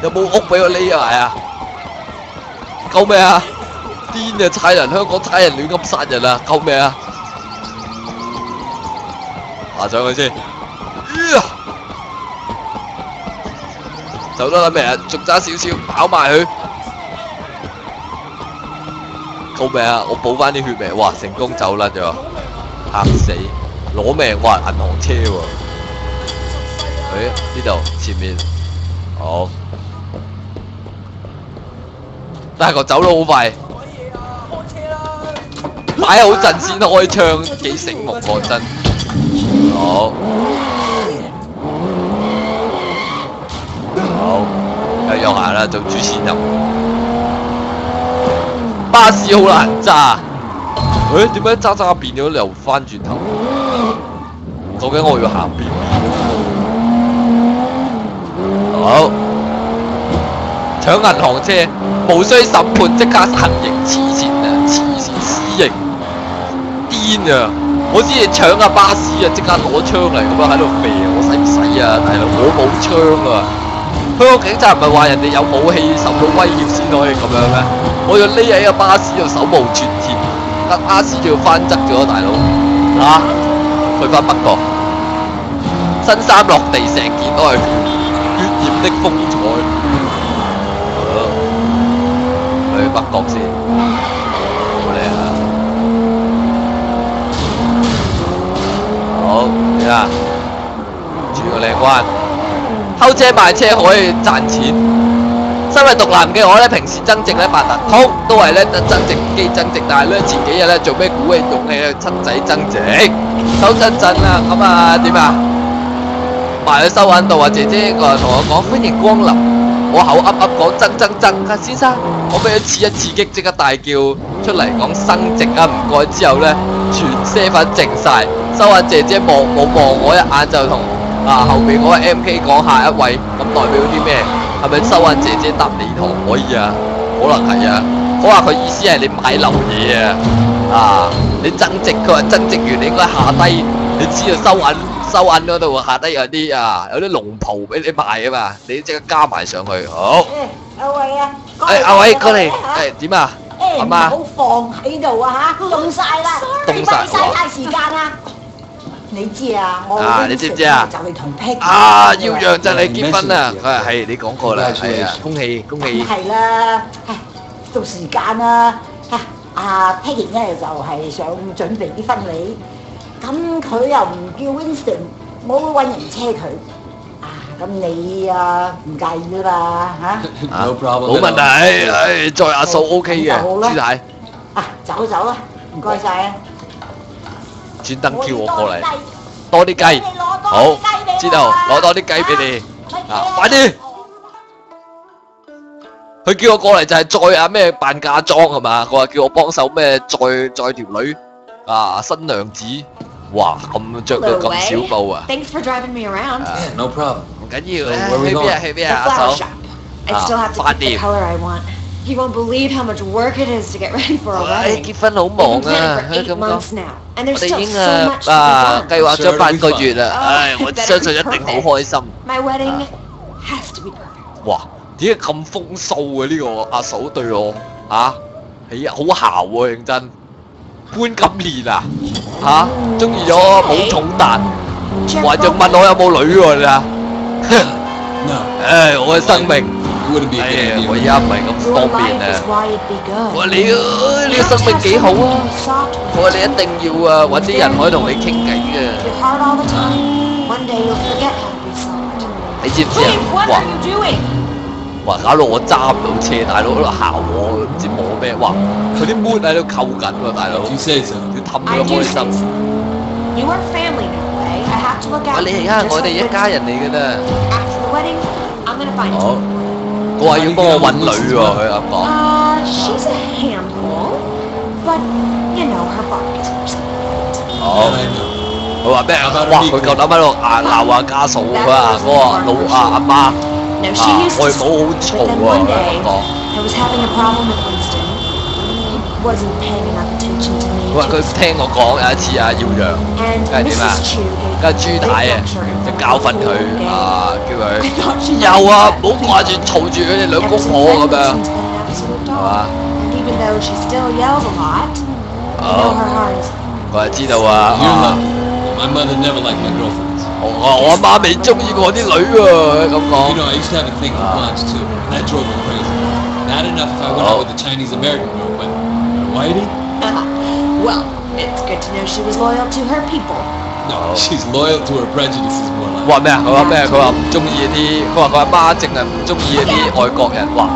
有冇屋俾我匿埋啊？救命啊！癲啊！差人，香港差人亂咁殺人啊！救命啊！爬上去先。走得啦未啊？仲揸少少，跑埋去。救命啊！我補翻啲血命，哇！成功走甩咗，嚇死！攞命！哇！銀行車喎。呢度前面，好。但係個走得好快。擺好陣先開槍，幾醒目講真。好。好，繼續行啦，做主線任務。巴士好難揸。點解揸揸變咗又翻轉頭？究竟我要行邊？好，搶銀行車，無需審判，即刻行刑，黐線啊！黐線死刑，癲啊！我之前搶架巴士啊，即刻攞槍嚟咁樣喺度射，我使唔使啊，大佬？我冇槍啊！香港警察唔係話人哋有武器受到威脅先可以咁樣咩？我要匿喺個巴士度手無寸鐵，架巴士就要翻側咗，大佬啊！去翻北角，新衫落地，成件都係血染的風采。好，去北角先，好靚啊！好，你啊，轉個靚彎。偷車賣車可以賺錢。身為獨男嘅我咧，平時增值咧八達通都係咧增值機增值，但係咧前幾日咧做咩鼓起勇氣咧七仔增值，收真陣啦。咁啊點啊？埋去收銀度啊！姐姐過嚟同我講歡迎光臨，我口噏噏講增，先生，我俾佢刺激，即刻大叫出嚟講升值啊！唔該之後咧，全啡粉靜晒，收銀姐姐冇望我一眼就同。後邊嗰個 MK 講下一位，咁代表啲咩？係咪收銀姐姐搭你堂可以啊？可能係啊，可能佢意思係你買流嘢啊！你增值，佢話增值完你應該下低，你知道收銀嗰度下低有啲有啲龍袍俾你賣啊嘛，你即刻加埋上去，好。阿偉啊，阿偉過嚟，點啊？唔好放喺度啊嚇，凍晒啦，凍晒嘥太時間啊！你知啊，我你知唔知啊？就嚟同 Peggy 要讓就你結婚啦！佢話係你講過啦，係啊，恭喜！係啦，到時間啦，阿 Peggy 咧就係想準備啲婚禮，咁佢又唔叫 Winston，我會揾人車佢。咁你唔介意啦嘛嚇？No problem，冇問題，再阿嫂 OK 嘅，師太。走啦，唔該晒啊！專登叫我過嚟，多啲雞，好，知道，攞多啲雞俾你，快啲！佢叫我過嚟就係載咩扮嫁妝係嘛？佢話叫我幫手咩載條女新娘子，哇咁着到咁少布啊 ！Thanks for driving me around. No problem. 唔緊要，去邊啊？阿嫂，飯店。You won't believe how much work it is to get ready for a wedding. 結婚好忙啊，咁講。我哋已經計劃咗8個月啦，我相信一定好開心。My wedding has to be perfect. 哇，點解咁風騷嘅呢個阿嫂對我係好姣喎，認真。潘金蓮中意咗冇重達，還仲問我有冇女喎你啊？我嘅生命。我而家唔係咁方便啊！我話你個生命幾好啊！我話你一定要揾啲人可以同你傾偈嘅。你知唔知啊？哇！哇！搞到我揸唔到車，大佬喺度考我，唔知摸咩？哇！佢啲 mood 喺度扣緊喎，大佬。 You say so. 要氹佢開心。 You are family in a way. I have to look 啊！ out. 你而家我哋一家人嚟㗎啦。 After the wedding, I'm gonna find 好， you. 佢話要幫我揾女喎，佢咁講。She's a handful, but you know her bark is more 好。 I know. 佢話咩？哇！佢夠膽喺度鬧下家嫂，佢話嗰個阿媽。 No, she used 外 to. 母好嘈 But then 喎， one 佢 day, 咁講。 I was having a problem with Winston. He wasn't paying enough attention to me. 佢話佢聽我講有一次啊，耀陽， And 梗係點啊？ Mrs. Chu gave 跟住 a 朱 big 太啊， lecture in 就 front 教 of 訓 the 佢 whole gang. 叫佢 I thought she 有 might 啊， be 唔好掛住嘈住佢哋兩公 Ever 婆 since 咁 then, 樣。 Winston's been an absolute dog. 係嘛？ And even though she still yells a lot, I know her heart is. 佢係知道啊。 You're lucky. My mother never liked my girlfriends. 我阿媽未中意我啲女喎，咁講。 You know, I used to have a thing for blondes too, and that drove me crazy. Bad enough if I went out with a Chinese American girl, but whitey? Well, it's good to know she was loyal to her people. No, she's loyal to her prejudices more like. 話咩啊？佢話咩？佢話唔中意啲，佢話佢阿媽淨係唔中意啲外國人。哇！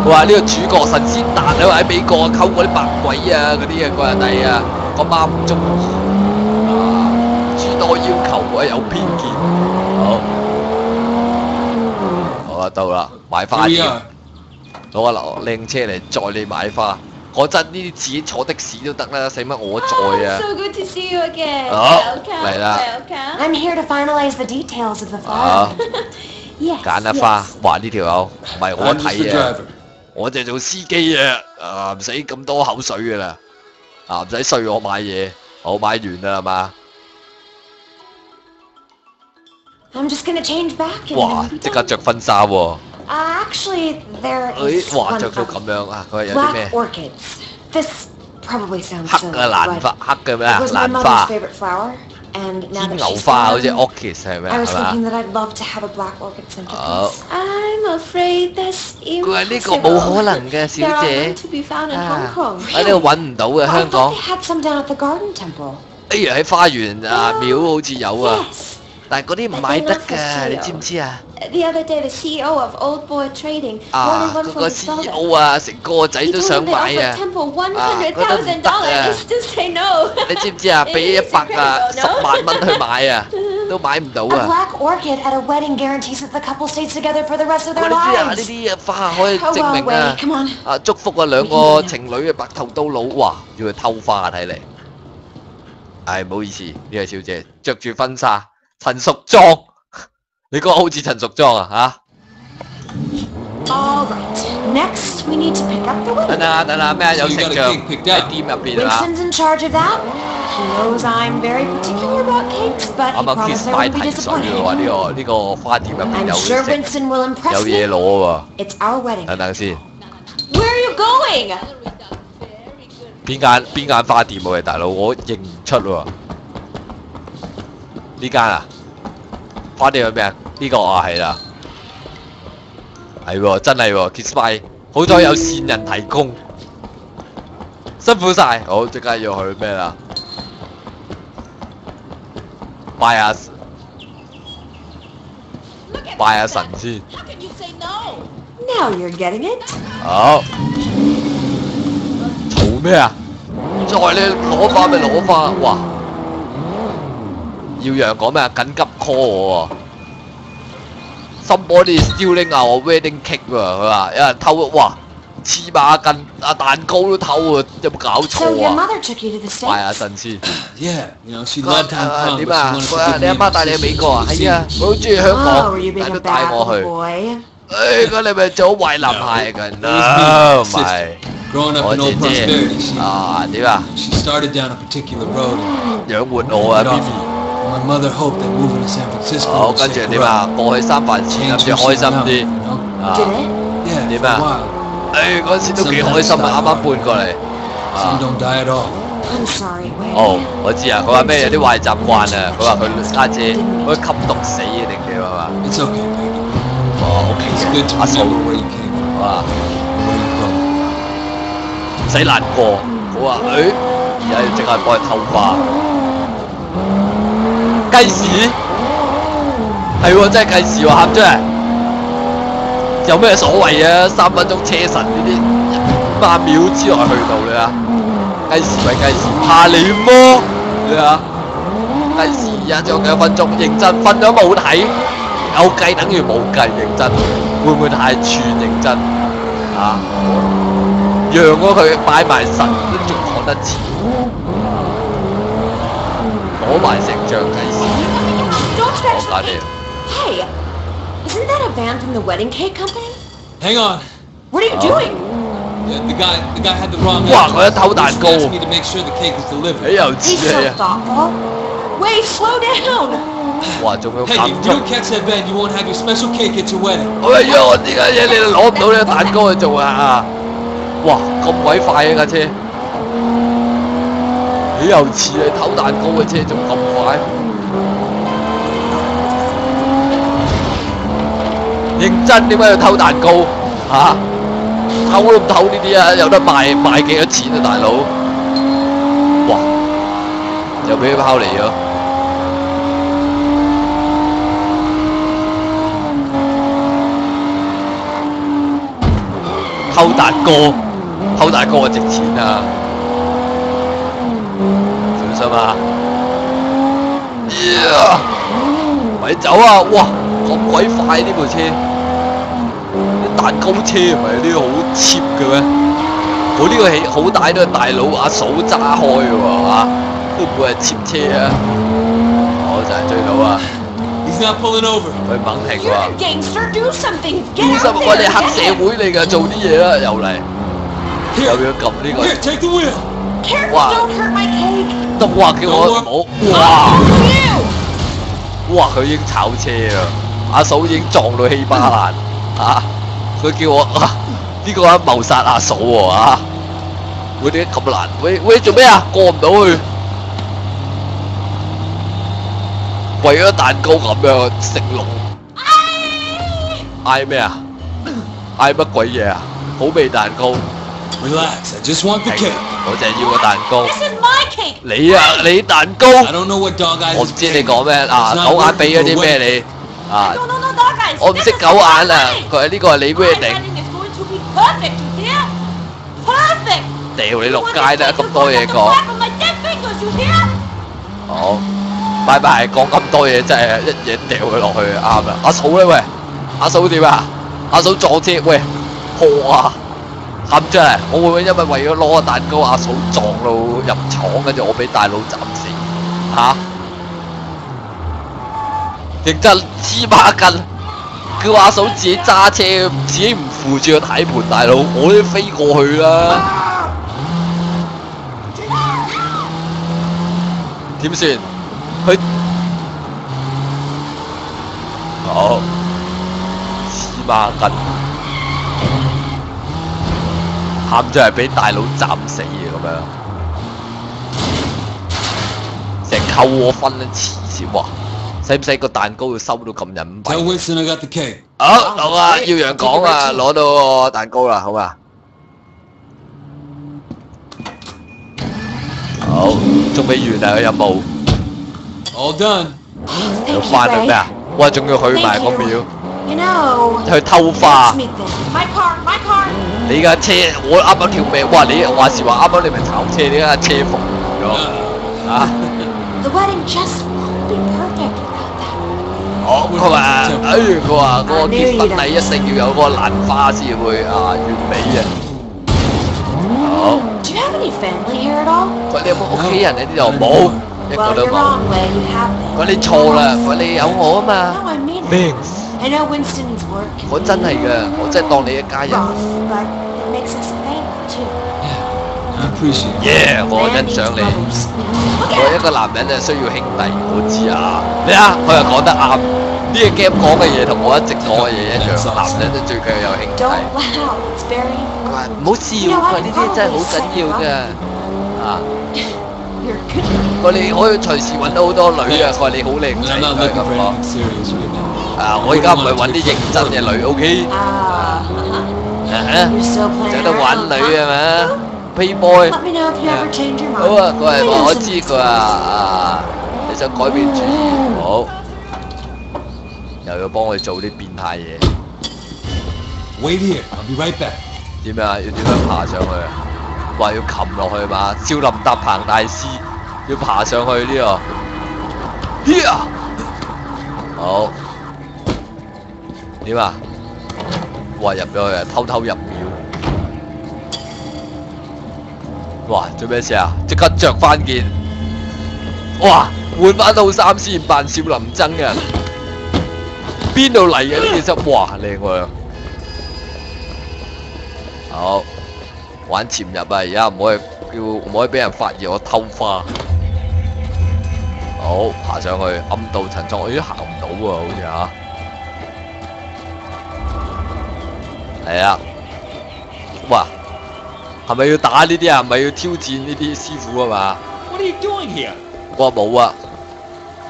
佢話呢個主角神仙蛋啊，喺美國溝嗰啲白鬼啊，嗰啲啊個人弟啊，個媽唔中意。諸多要求啊，有偏見。好，好啊，到啦，買花 Here we 店， are. 攞個靚車嚟載你買花。講真，呢啲自己坐的士都得啦，使乜我載啊？ So good to see you again. 好， Welcome. 嚟啦。 Welcome. I'm here to finalize the details of the 啊 farm. Yes. 揀一花， yes. 哇！呢條友唔係我 I'm just the 睇啊， driver. 我就做司機啊，唔使咁多口水噶啦，唔使碎我買嘢，我買完啦係嘛？ I'm just gonna change back. And 哇！ then be 即刻 done. 着婚紗喎， Actually, there is 誒，哇！ one 着到 of 咁樣啊，佢話有啲 black 咩 orchids. This probably sounds 黑 silly, 嘅蘭 but 花，黑嘅咩 it 啊？ was my 蘭 mother's 花， favorite flower. And now 天 that 牛 she's 花好似 gone, orchid 係咪 I was 係嘛 thinking？that I'd love to have a black orchid centerpiece. 好， I'm afraid that's 佢話呢個 impossible. 冇可能嘅，小 There are 姐 none to be found in 啊 Hong Kong. 喺呢度揾唔到嘅 Well, I 香 thought 港 they。had some down at the garden temple. 哎呀喺花園啊廟好似有啊， Yes. 但係嗰啲唔買得㗎，你知唔知啊？ The other day, the CEO of Old Boy Trading 啊， wanted one 嗰 for 個 his daughter. CEO 啊，成個仔 He 都 told 想 him they 買 offered 啊！ Temple嗰都唔得$100,000. 啊 They still say no. 你知唔知啊？俾100啊10萬蚊去買啊，都買唔到 A 啊！ black orchid at a wedding guarantees that the couple stays together for the rest of 我 their 你知啊？呢 lives. 啲花可以 Oh 證 well, 明啊 wait, come on. 啊祝福啊兩個情侶嘅白頭到老，哇！要去偷花睇嚟。唉，唔好意思，呢位小姐着住婚紗陳淑莊，你講好似陳淑莊啊 All right. Next, we need to pick up the 嚇？等 wedding. 下等下咩啊？有 So you 食 got a 醬 cake picked 喺 out. 店入邊啊！ Winston's in charge of that. He knows I'm very particular about cakes, but 啱 he 啱 promised Kiss I My wouldn't be 提水喎，話 disappointed. 呢個花店入邊 I'm 有 sure 食 Winston will 有 impress 嘢 me. 攞喎。 It's our wedding. 等等先， Where are you going? 邊間花店喎？喂大佬，我認唔出喎。呢間啊，花店有咩啊？呢個啊係啦，係喎，真係喎 ，Kiss My，好彩有線人提供，辛苦晒，好即刻要去咩啦？拜下神先， How can you say no? Now you're getting it. 好。嘈咩啊？再你攞花咪攞花，哇！耀陽講咩啊？緊急 call 我喎。Somebody is stealing our wedding cake 喎，佢話有人偷，哇！黐孖筋，啊蛋糕都偷啊！有冇搞 So 錯 your 啊？ mother took you to the 拜下 States? 神先。 Yeah, you know, she 佢話 loved Hong Kong, 點 but 啊？ she 佢 wanted 話 to put 你 me 阿 in 媽帶你去美國啊？係啊，佢好中意香 Oh, 港， were you 但 being 係 a 都帶 bad 我 little 去。 boy? 咁你咪做壞男孩㗎？ It was me, 唔係 Growing up 我 in 姐 Old 姐 Prosperity, she, 啊？點啊？ she started down a particular road and 養活我啊 got ，B off. B。 My mother hoped that moving to San Francisco 好， would 跟住 shake 點 her 啊？ up, 過去三藩市諗 change 住 who 開 she 心 now, 啲 you know? 啊！ Did it? Yeah, Điểm for à? a while. 嗰陣時都幾開心啊！啱啱搬過嚟 Some 啊！ don't die at all. I'm sorry, Wayne. 哦，我知啊！佢話咩有啲壞習慣啊！佢話佢家姐嗰啲吸毒死嘅定點啊嘛？ It's okay, baby. 哦，OK It's 嘅 good to 阿嫂 remember where you came from, 啊， where you from. 唔使難過。好啊，而家要即刻幫佢偷花。雞屎係喎，真係雞屎喎，喊出嚟！有咩所謂啊？3分鐘車神呢啲5萬秒之內去到你啊！計時咪計時，怕你麼？你啊！計時而家仲有1分鐘，認真瞓咗冇睇，有計等於冇計，認真會唔會太串認真啊？讓咗佢擺埋神都仲講得似，攞埋成張計時。 Don't scratch 我 the cake. Hey, isn't that a van from the wedding cake company? Hang on. What are you doing? The guy had the wrong Wow, address. 佢一偷蛋糕。 He asked me to make sure the cake was 你 delivered. 又 He's 似 so 你啊！ thoughtful. Wait, slow down. 哇，仲有 Hey, 減 if you 速。 don't catch that van, you won't have your special cake at your wedding. 哎呀，我點解嘢你攞唔到呢個蛋糕去做啊？哇，咁鬼快啊架車！你又似你偷蛋糕嘅車仲咁快？認真點解要偷蛋糕嚇？偷都唔偷呢啲啊！有得賣賣幾多錢啊，大佬？哇！又俾佢拋離咗。偷蛋糕，偷蛋糕啊值錢啊！小心啊！咪走啊！哇，咁鬼快呢部車！啲蛋糕車唔係啲好 cheap 嘅咩？我呢個起好大都係大佬阿嫂揸開嘅喎嚇，都唔會係 cheap 車啊！我就係追到啊！ He's not pulling over. 佢猛停 You're 喎！ a gangster. Do something. 醫 Get 生 out 喂，你 there. 黑社會嚟㗎，做啲嘢啦，又嚟，又要撳呢個。 Here, take the wheel. Careful, Wow. don't hurt my cake. 都話叫我唔好，哇！ You. 哇！佢已經炒車啦，阿嫂已經撞到稀巴爛嚇，佢叫我呢個人謀殺阿嫂喎嚇，會點解咁難？喂，做咩啊？過唔到去，為咗蛋糕咁樣食龍，嗌咩啊？嗌乜鬼嘢啊？好味蛋糕， Relax. I just want the cake. 我淨係要個蛋糕。 This is my cake. 你啊，你蛋糕， I don't know what dog eyes 我唔 is 知你 paying. 講咩啊？狗眼俾咗啲咩你啊？ No, dog eyes. 我唔 This 識 is 狗眼啊！ my 佢係呢個係你 My wedding， wedding is going to be perfect, you hear? Perfect. 掉你 You 落 want 街 this 啦！ cake 咁 to 多 go 嘢 on the 講， back of my dead fingers, you hear? 好，拜拜！講咁多嘢真係一嘢掉佢落去啱啦！阿嫂咧喂，阿嫂點啊？阿嫂撞車喂，破啊！冚出嚟！我會唔會因為咗攞個蛋糕，阿嫂撞到入廠，跟住我俾大佬斬死嚇？認真黐孖筋！叫阿嫂自己揸車，自己唔扶住個軚盤，大佬我都飛過去啦！點算？佢好黐孖筋，喊就係俾大佬斬死嘅咁樣，成扣我分一黐線哇！使唔使個蛋糕要收到咁隱 Tell 蔽？ Winston I got the cake. 好，好啊，耀陽講啊，攞到個蛋糕啦，好嘛？好，仲未完啊個任務， All done. 又 Thank you, 翻去 Ray. 咩啊？哇，仲要去埋 Thank 個 you. 廟， You know. 去偷花 Let's。meet them. My car. 你架車，我啱啱條命，哇！你話時話啱啱你咪炒車，你架車服咗啊？ The wedding just won't be perfect without that. 哦，佢話，佢話嗰個結婚禮一定要有嗰個蘭花先會啊完美嘅。好， Do you have any family here at all? 佢你有冇屋企人喺呢度？冇，一個 Well, 都 you're 冇。 wrong, Ray. You have them. 佢你錯啦，佢你有我啊嘛。 No, I mean it. 明， I know Winston's work can 我真係㗎，我真係當你一家人。 rough, but it makes us a family too. I appreciate it. 耶！我 Man 欣賞 needs 你。 brothers. Look 我 at 一個男人係需要兄弟，我知啊。你啊，佢又講得啱。呢個 game 講嘅嘢同我一直講嘅嘢一樣，男人都最緊要有兄弟。 Don't laugh. It's very 佢話 important. 唔好笑，佢話呢啲真係好緊要㗎。啊， You're a good 佢話你可以隨時揾到好多女啊。佢話你好靚 But 仔， I'm not 佢係 looking 咁 for 講。 anything serious right now. 啊，我而家唔係揾啲認真嘅女，OK？ Uh-huh. 啊， You're still playing 就得玩 around, 女係 huh? 咪？Playboy。 Let me know if you ever change your 好 mind. 啊，佢係話我 Winston 知 needs 佢話啊，你想改變主意，好，又要幫佢做啲變態嘢。Wait here. I'll be right back. 點啊？要點樣爬上去啊？話要擒落去嘛？少林搭彭大師要爬上去呢個。好。點啊？哇！入咗去啊！偷偷入廟。哇！做咩事啊？即刻着翻件。哇！換翻套衫先扮少林僧嘅。邊度嚟嘅呢件衫？哇！靚喎！好。玩潛入啊！而家唔可以俾人發現我偷花。好，爬上去暗度陳倉，我已經行唔到喎，好似嚇。係啊，哇，係咪要打呢啲啊？係咪要挑戰呢啲師傅啊嘛 What are you doing here? 我話冇啊，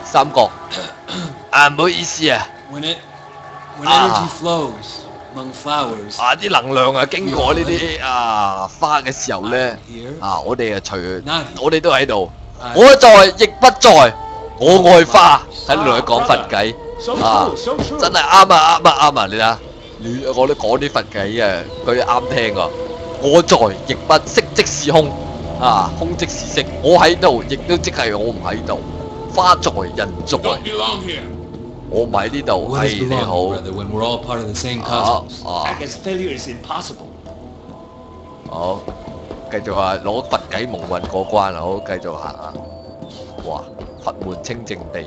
三角啊，唔好意思啊。When energy flows among flowers. 啊！啲能量啊，經過呢啲花嘅時候咧，我哋啊我哋都喺度，我在亦不在，我愛花，喺度同佢講佛偈真係啱啊！你睇下，我都講啲佛偈啊，佢啱聽啊！我在亦不色即是空，空即是色，我喺度亦都即係我唔喺度，花在人在。我唔喺呢度，係你好。好，繼續啊，攞佛偈蒙混過關啊！好，繼續行啊！哇，佛門清淨地，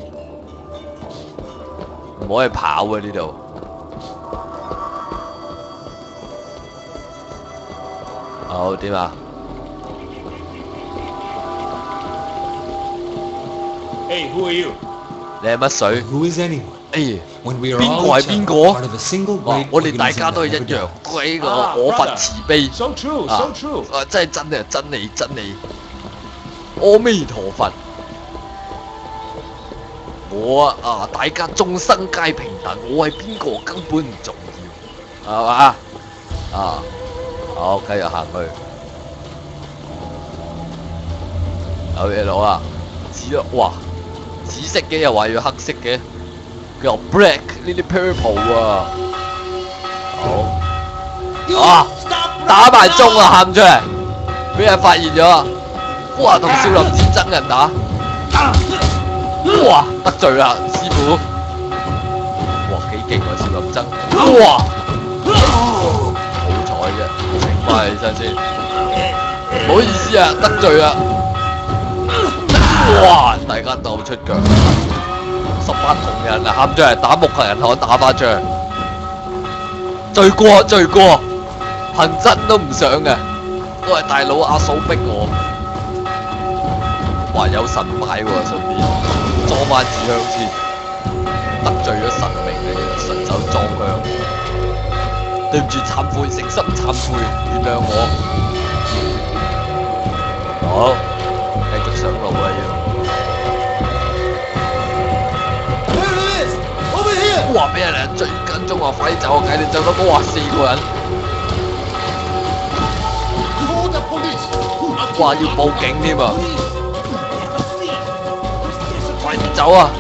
唔可以跑啊！呢度。好點啊？Hey, who are you? 你係乜水？哎，邊個係邊個？我哋大家都係一樣，都係呢個我佛慈悲。So true, so true。真係真嘅，真理。阿彌陀佛。我大家眾生皆平等，我係邊個根本唔重要，係嘛？好，繼續行去。有嘢攞啊！哇！紫色嘅又話要黑色嘅，佢又 black 呢啲 purple 啊！好，打埋鐘啊，喊出嚟，俾人發現咗啊！哇，同少林寺真人打，哇，得罪啦，師傅！哇，幾勁啊，少林僧！哇，好彩啫，醒翻起身先，唔好意思啊，得罪啦！哇！大家鬥出腳，18銅人啊，喊出嚟打木頭人可打返仗，罪過，行真都唔想嘅，都係大佬阿嫂逼我。哇！有神牌喎，順便裝翻支香先，得罪咗神明嘅，順手裝香。對唔住，懺悔，誠心懺悔，原諒我。好。繼續上路啊！要哇！俾人嚟追跟蹤啊！快啲走啊！計你走得多啊！4個人，哇！要報警添啊！快啲走啊！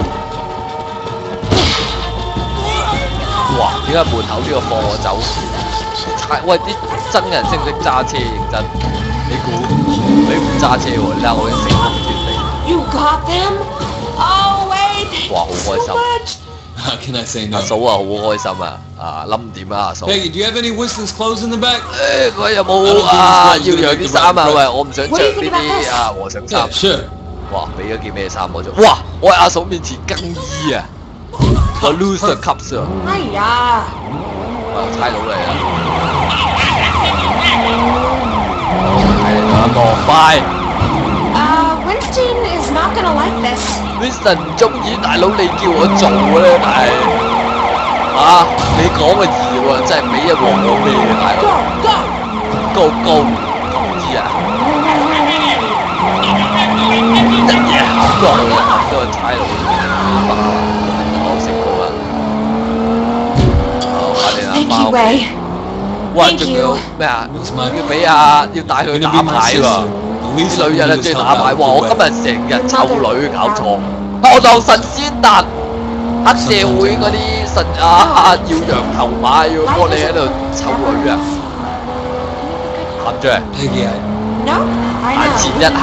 哇！點解門口呢個放我走？喂！啲真人識唔識揸車？認真？你估你唔揸車喎？你睇我已經成功脫離。You got them? Oh wait! 哇！好開心。How can I say no? 阿嫂啊，好開心啊！冧點啊，阿嫂。Peggy, do you have any Winston's clothes in the back? 佢有冇要養啲衫啊？喂，我唔想着呢啲和尚衫。Sure. 哇！俾咗件咩衫我着？哇！我喺阿嫂面前更衣啊！個 loser cups 啊！哎呀！差佬嚟啊！快 Winston is not gonna like this. Winston 唔中意，大佬你叫我做咧，但係你講嘅易喎，真係俾一鑊我咩嘅大佬。Go，唔知啊！一嘢冚落去，冚到個差佬。我食過啦。好，快啲啊！包。哇！仲要咩啊？要俾要帶佢打牌喎。啲女人啊，中意打牌。哇！我今日成日湊女搞錯，我當神仙誕。哇！好開心啊！哇！仲要咩啊？要帶佢打牌喎。要俾啲女人啊，中意打牌。啲女人啊，中意打牌。哇！我今日成日湊女搞錯，我當神仙誕。黑社會嗰啲耀陽頭馬要幫你喺度湊女啊！喊住嚟，眼前一刻，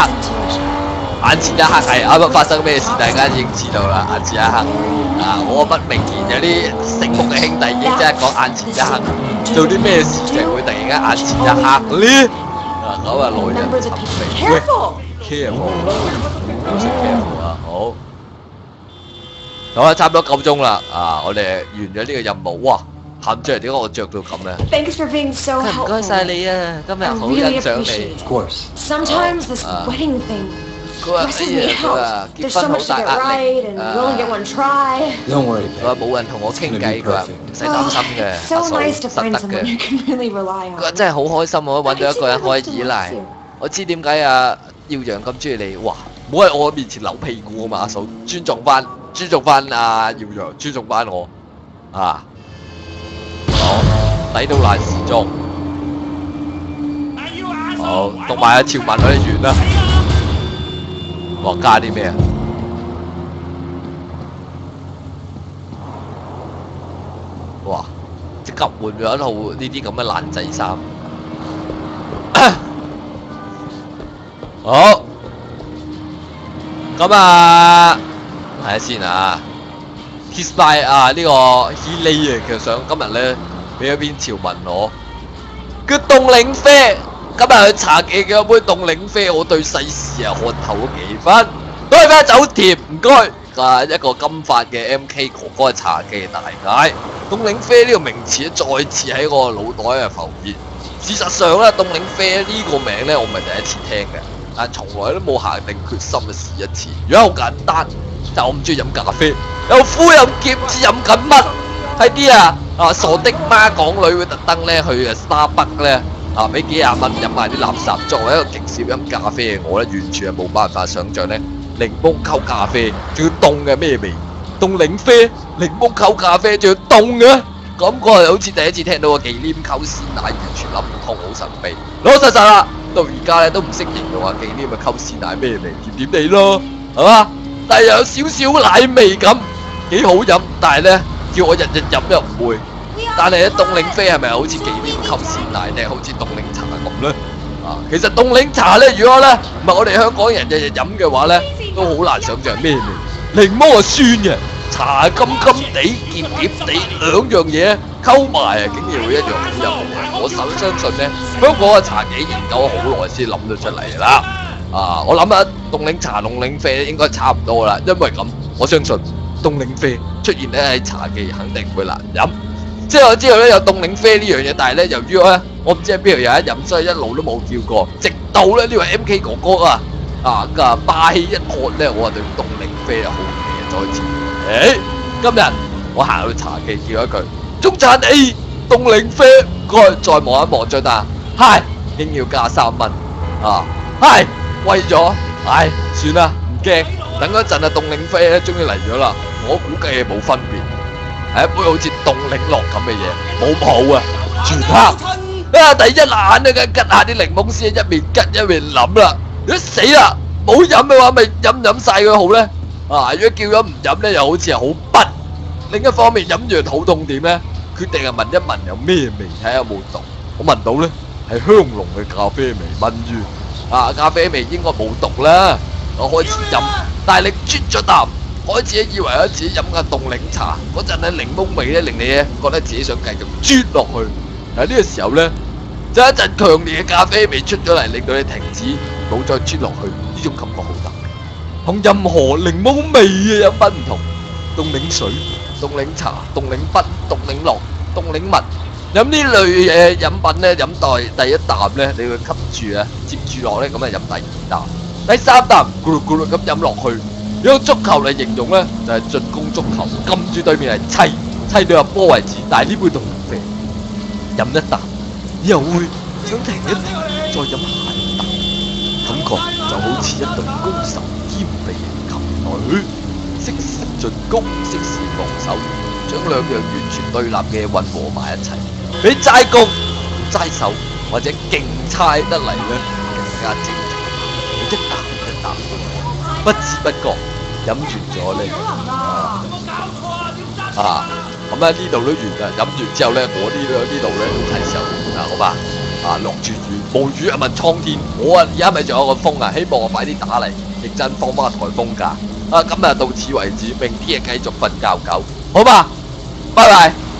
眼前一刻係啱啱發生咩事，大家已經知道啦。眼前一刻啊，我不明顯有啲醒目嘅兄弟已經即係講眼前一刻做啲咩事情會突然間眼前一刻呢？咁啊，來人尋味喂 ，careful， 好識 careful 啊，好。好啦，差唔多夠鐘啦，我哋完咗呢個任務，哇！喊出嚟，點解我着到咁咧？ Thanks for being so helpful. 唔該晒你啊，今日好欣賞你。Of course. Sometimes this wedding thing 佢話 stresses me 佢 out. 話 There's 結 so 婚好 much to 大 get 壓 right, 力， and you only get one try. Don't worry, 佢話 babe. 冇人同我傾偈，佢話唔使擔心嘅，阿 So 嫂 nice to 實 find 得 someone 嘅。 you can really rely 佢話 on. 真係好開心，我揾到一個人可以依賴。我知點解耀陽咁中意你，哇！唔好喺我面前扭屁股啊嘛，阿嫂，尊重翻耀陽，尊重翻我啊！好，抵到爛時裝。好，讀埋條文我哋完啦。哇！加啲咩啊？哇！即刻換咗一套呢啲咁嘅爛仔衫。好，咁啊，睇下先啊。Kiss by 呢個 Healy 啊，其實想今日咧俾一篇潮文我。叫凍檸啡，今日去茶記嘅一杯凍檸啡，我對世事啊看透咗幾分。多謝翻酒甜，唔該。一個金髮嘅 MK 哥哥嘅茶記大嗌，凍檸啡呢個名詞咧再次喺我腦袋啊浮現。事實上咧，凍檸啡呢個名咧，我唔係第一次聽嘅，但從來都冇下定決心去試一次。如果好簡單，就我唔中意飲咖啡，又苦又澀，唔知飲緊乜。係啲傻的媽港女會特登咧去Starbucks咧俾幾廿蚊飲埋啲垃圾。作為一個極少飲咖啡嘅我咧，完全係冇辦法想像咧檸檬溝咖啡，仲要凍嘅咩味？凍檸啡、檸檬溝咖啡，仲要凍嘅。感覺係好似第一次聽到個忌廉溝鮮奶，完全諗唔通，好神秘。老實實啦，到而家咧都唔識形容話忌廉嘅溝鮮奶咩味，甜甜地咯，係嘛？但係又有少少奶味咁，幾好飲。但係咧，叫我日日飲又唔會。但係咧，凍檸啡係咪好似忌廉溝鮮奶定係好似凍檸茶咁咧？其實凍檸茶咧，如果咧唔係我哋香港人日日飲嘅話咧，都好難想像咩味。檸檬係酸嘅。茶甘甘地、澀澀地兩樣嘢溝埋竟然會一樣好飲。我相信咧，香港嘅茶記研究咗好耐先諗到出嚟啦。我諗下凍檸茶、凍檸啡應該差唔多啦，因為咁我相信凍檸啡出現咧喺茶記肯定會難飲。即係我知道咧有凍檸啡呢樣嘢，但係咧由於咧我唔知喺邊度有得飲，所以一路都冇叫過。直到咧呢位 MK 哥哥霸氣一喝咧，我話對凍檸啡有好奇嘅再次。今日我行去茶記叫一句中產 A 凍檸啡，唔該再望一望張單，嗨，應要加3蚊嗨，貴咗，算啦，唔驚，等嗰陣凍檸啡咧終於嚟咗啦，我估計係冇分別，係一杯好似凍檸樂咁嘅嘢，冇泡全黑，第一眼咧吉下啲檸檬先，一面吉一面諗啦，如果死啦，冇飲嘅話咪飲晒佢好咧。如果叫咗唔飲咧，又好似係好笨。另一方面，飲完肚痛點咧？決定係聞一聞有咩味，睇下有冇毒。我聞到咧係香濃嘅咖啡味，聞完咖啡味應該冇毒啦。我開始飲，但係你啜咗啖，開始以為自己飲緊凍檸茶，嗰陣咧檸檬味咧令你咧覺得自己想繼續啜落去。但係呢個時候咧，就一陣強烈嘅咖啡味出咗嚟，令到你停止，冇再啜落去。呢種感覺好特別。同任何檸檬味嘅飲品唔同，凍檸水、凍檸茶、凍檸賓、凍檸樂、凍檸蜜，飲呢類嘅飲品咧，飲第一啖咧，你會吸住接住落咧，咁啊飲第2啖、第3啖，咕嚕咕嚕咁飲落去。用足球嚟形容咧，就係進攻足球，撳住對面係砌到入波為止。但係呢杯凍檸啡，飲一啖，又會想停一停，再飲下一啖，感覺就好似一隊攻守兼備嘅球隊，適時進攻，適時防守，將兩樣完全對立嘅混和埋一齊，比齋攻、齋守或者勁猜得嚟咧更加精彩。一啖一啖，不知不覺飲完咗咧。啊，咁咧呢度都完啦，飲完之後咧，我呢度咧都睇時候完啦，好嘛？啊，落住雨，無雨啊問蒼天，我啊而家咪仲有個風啊，希望我快啲打嚟，認真放翻個颱風假。啊，今日到此為止，明啲嘢繼續瞓覺覺，好嘛？拜拜。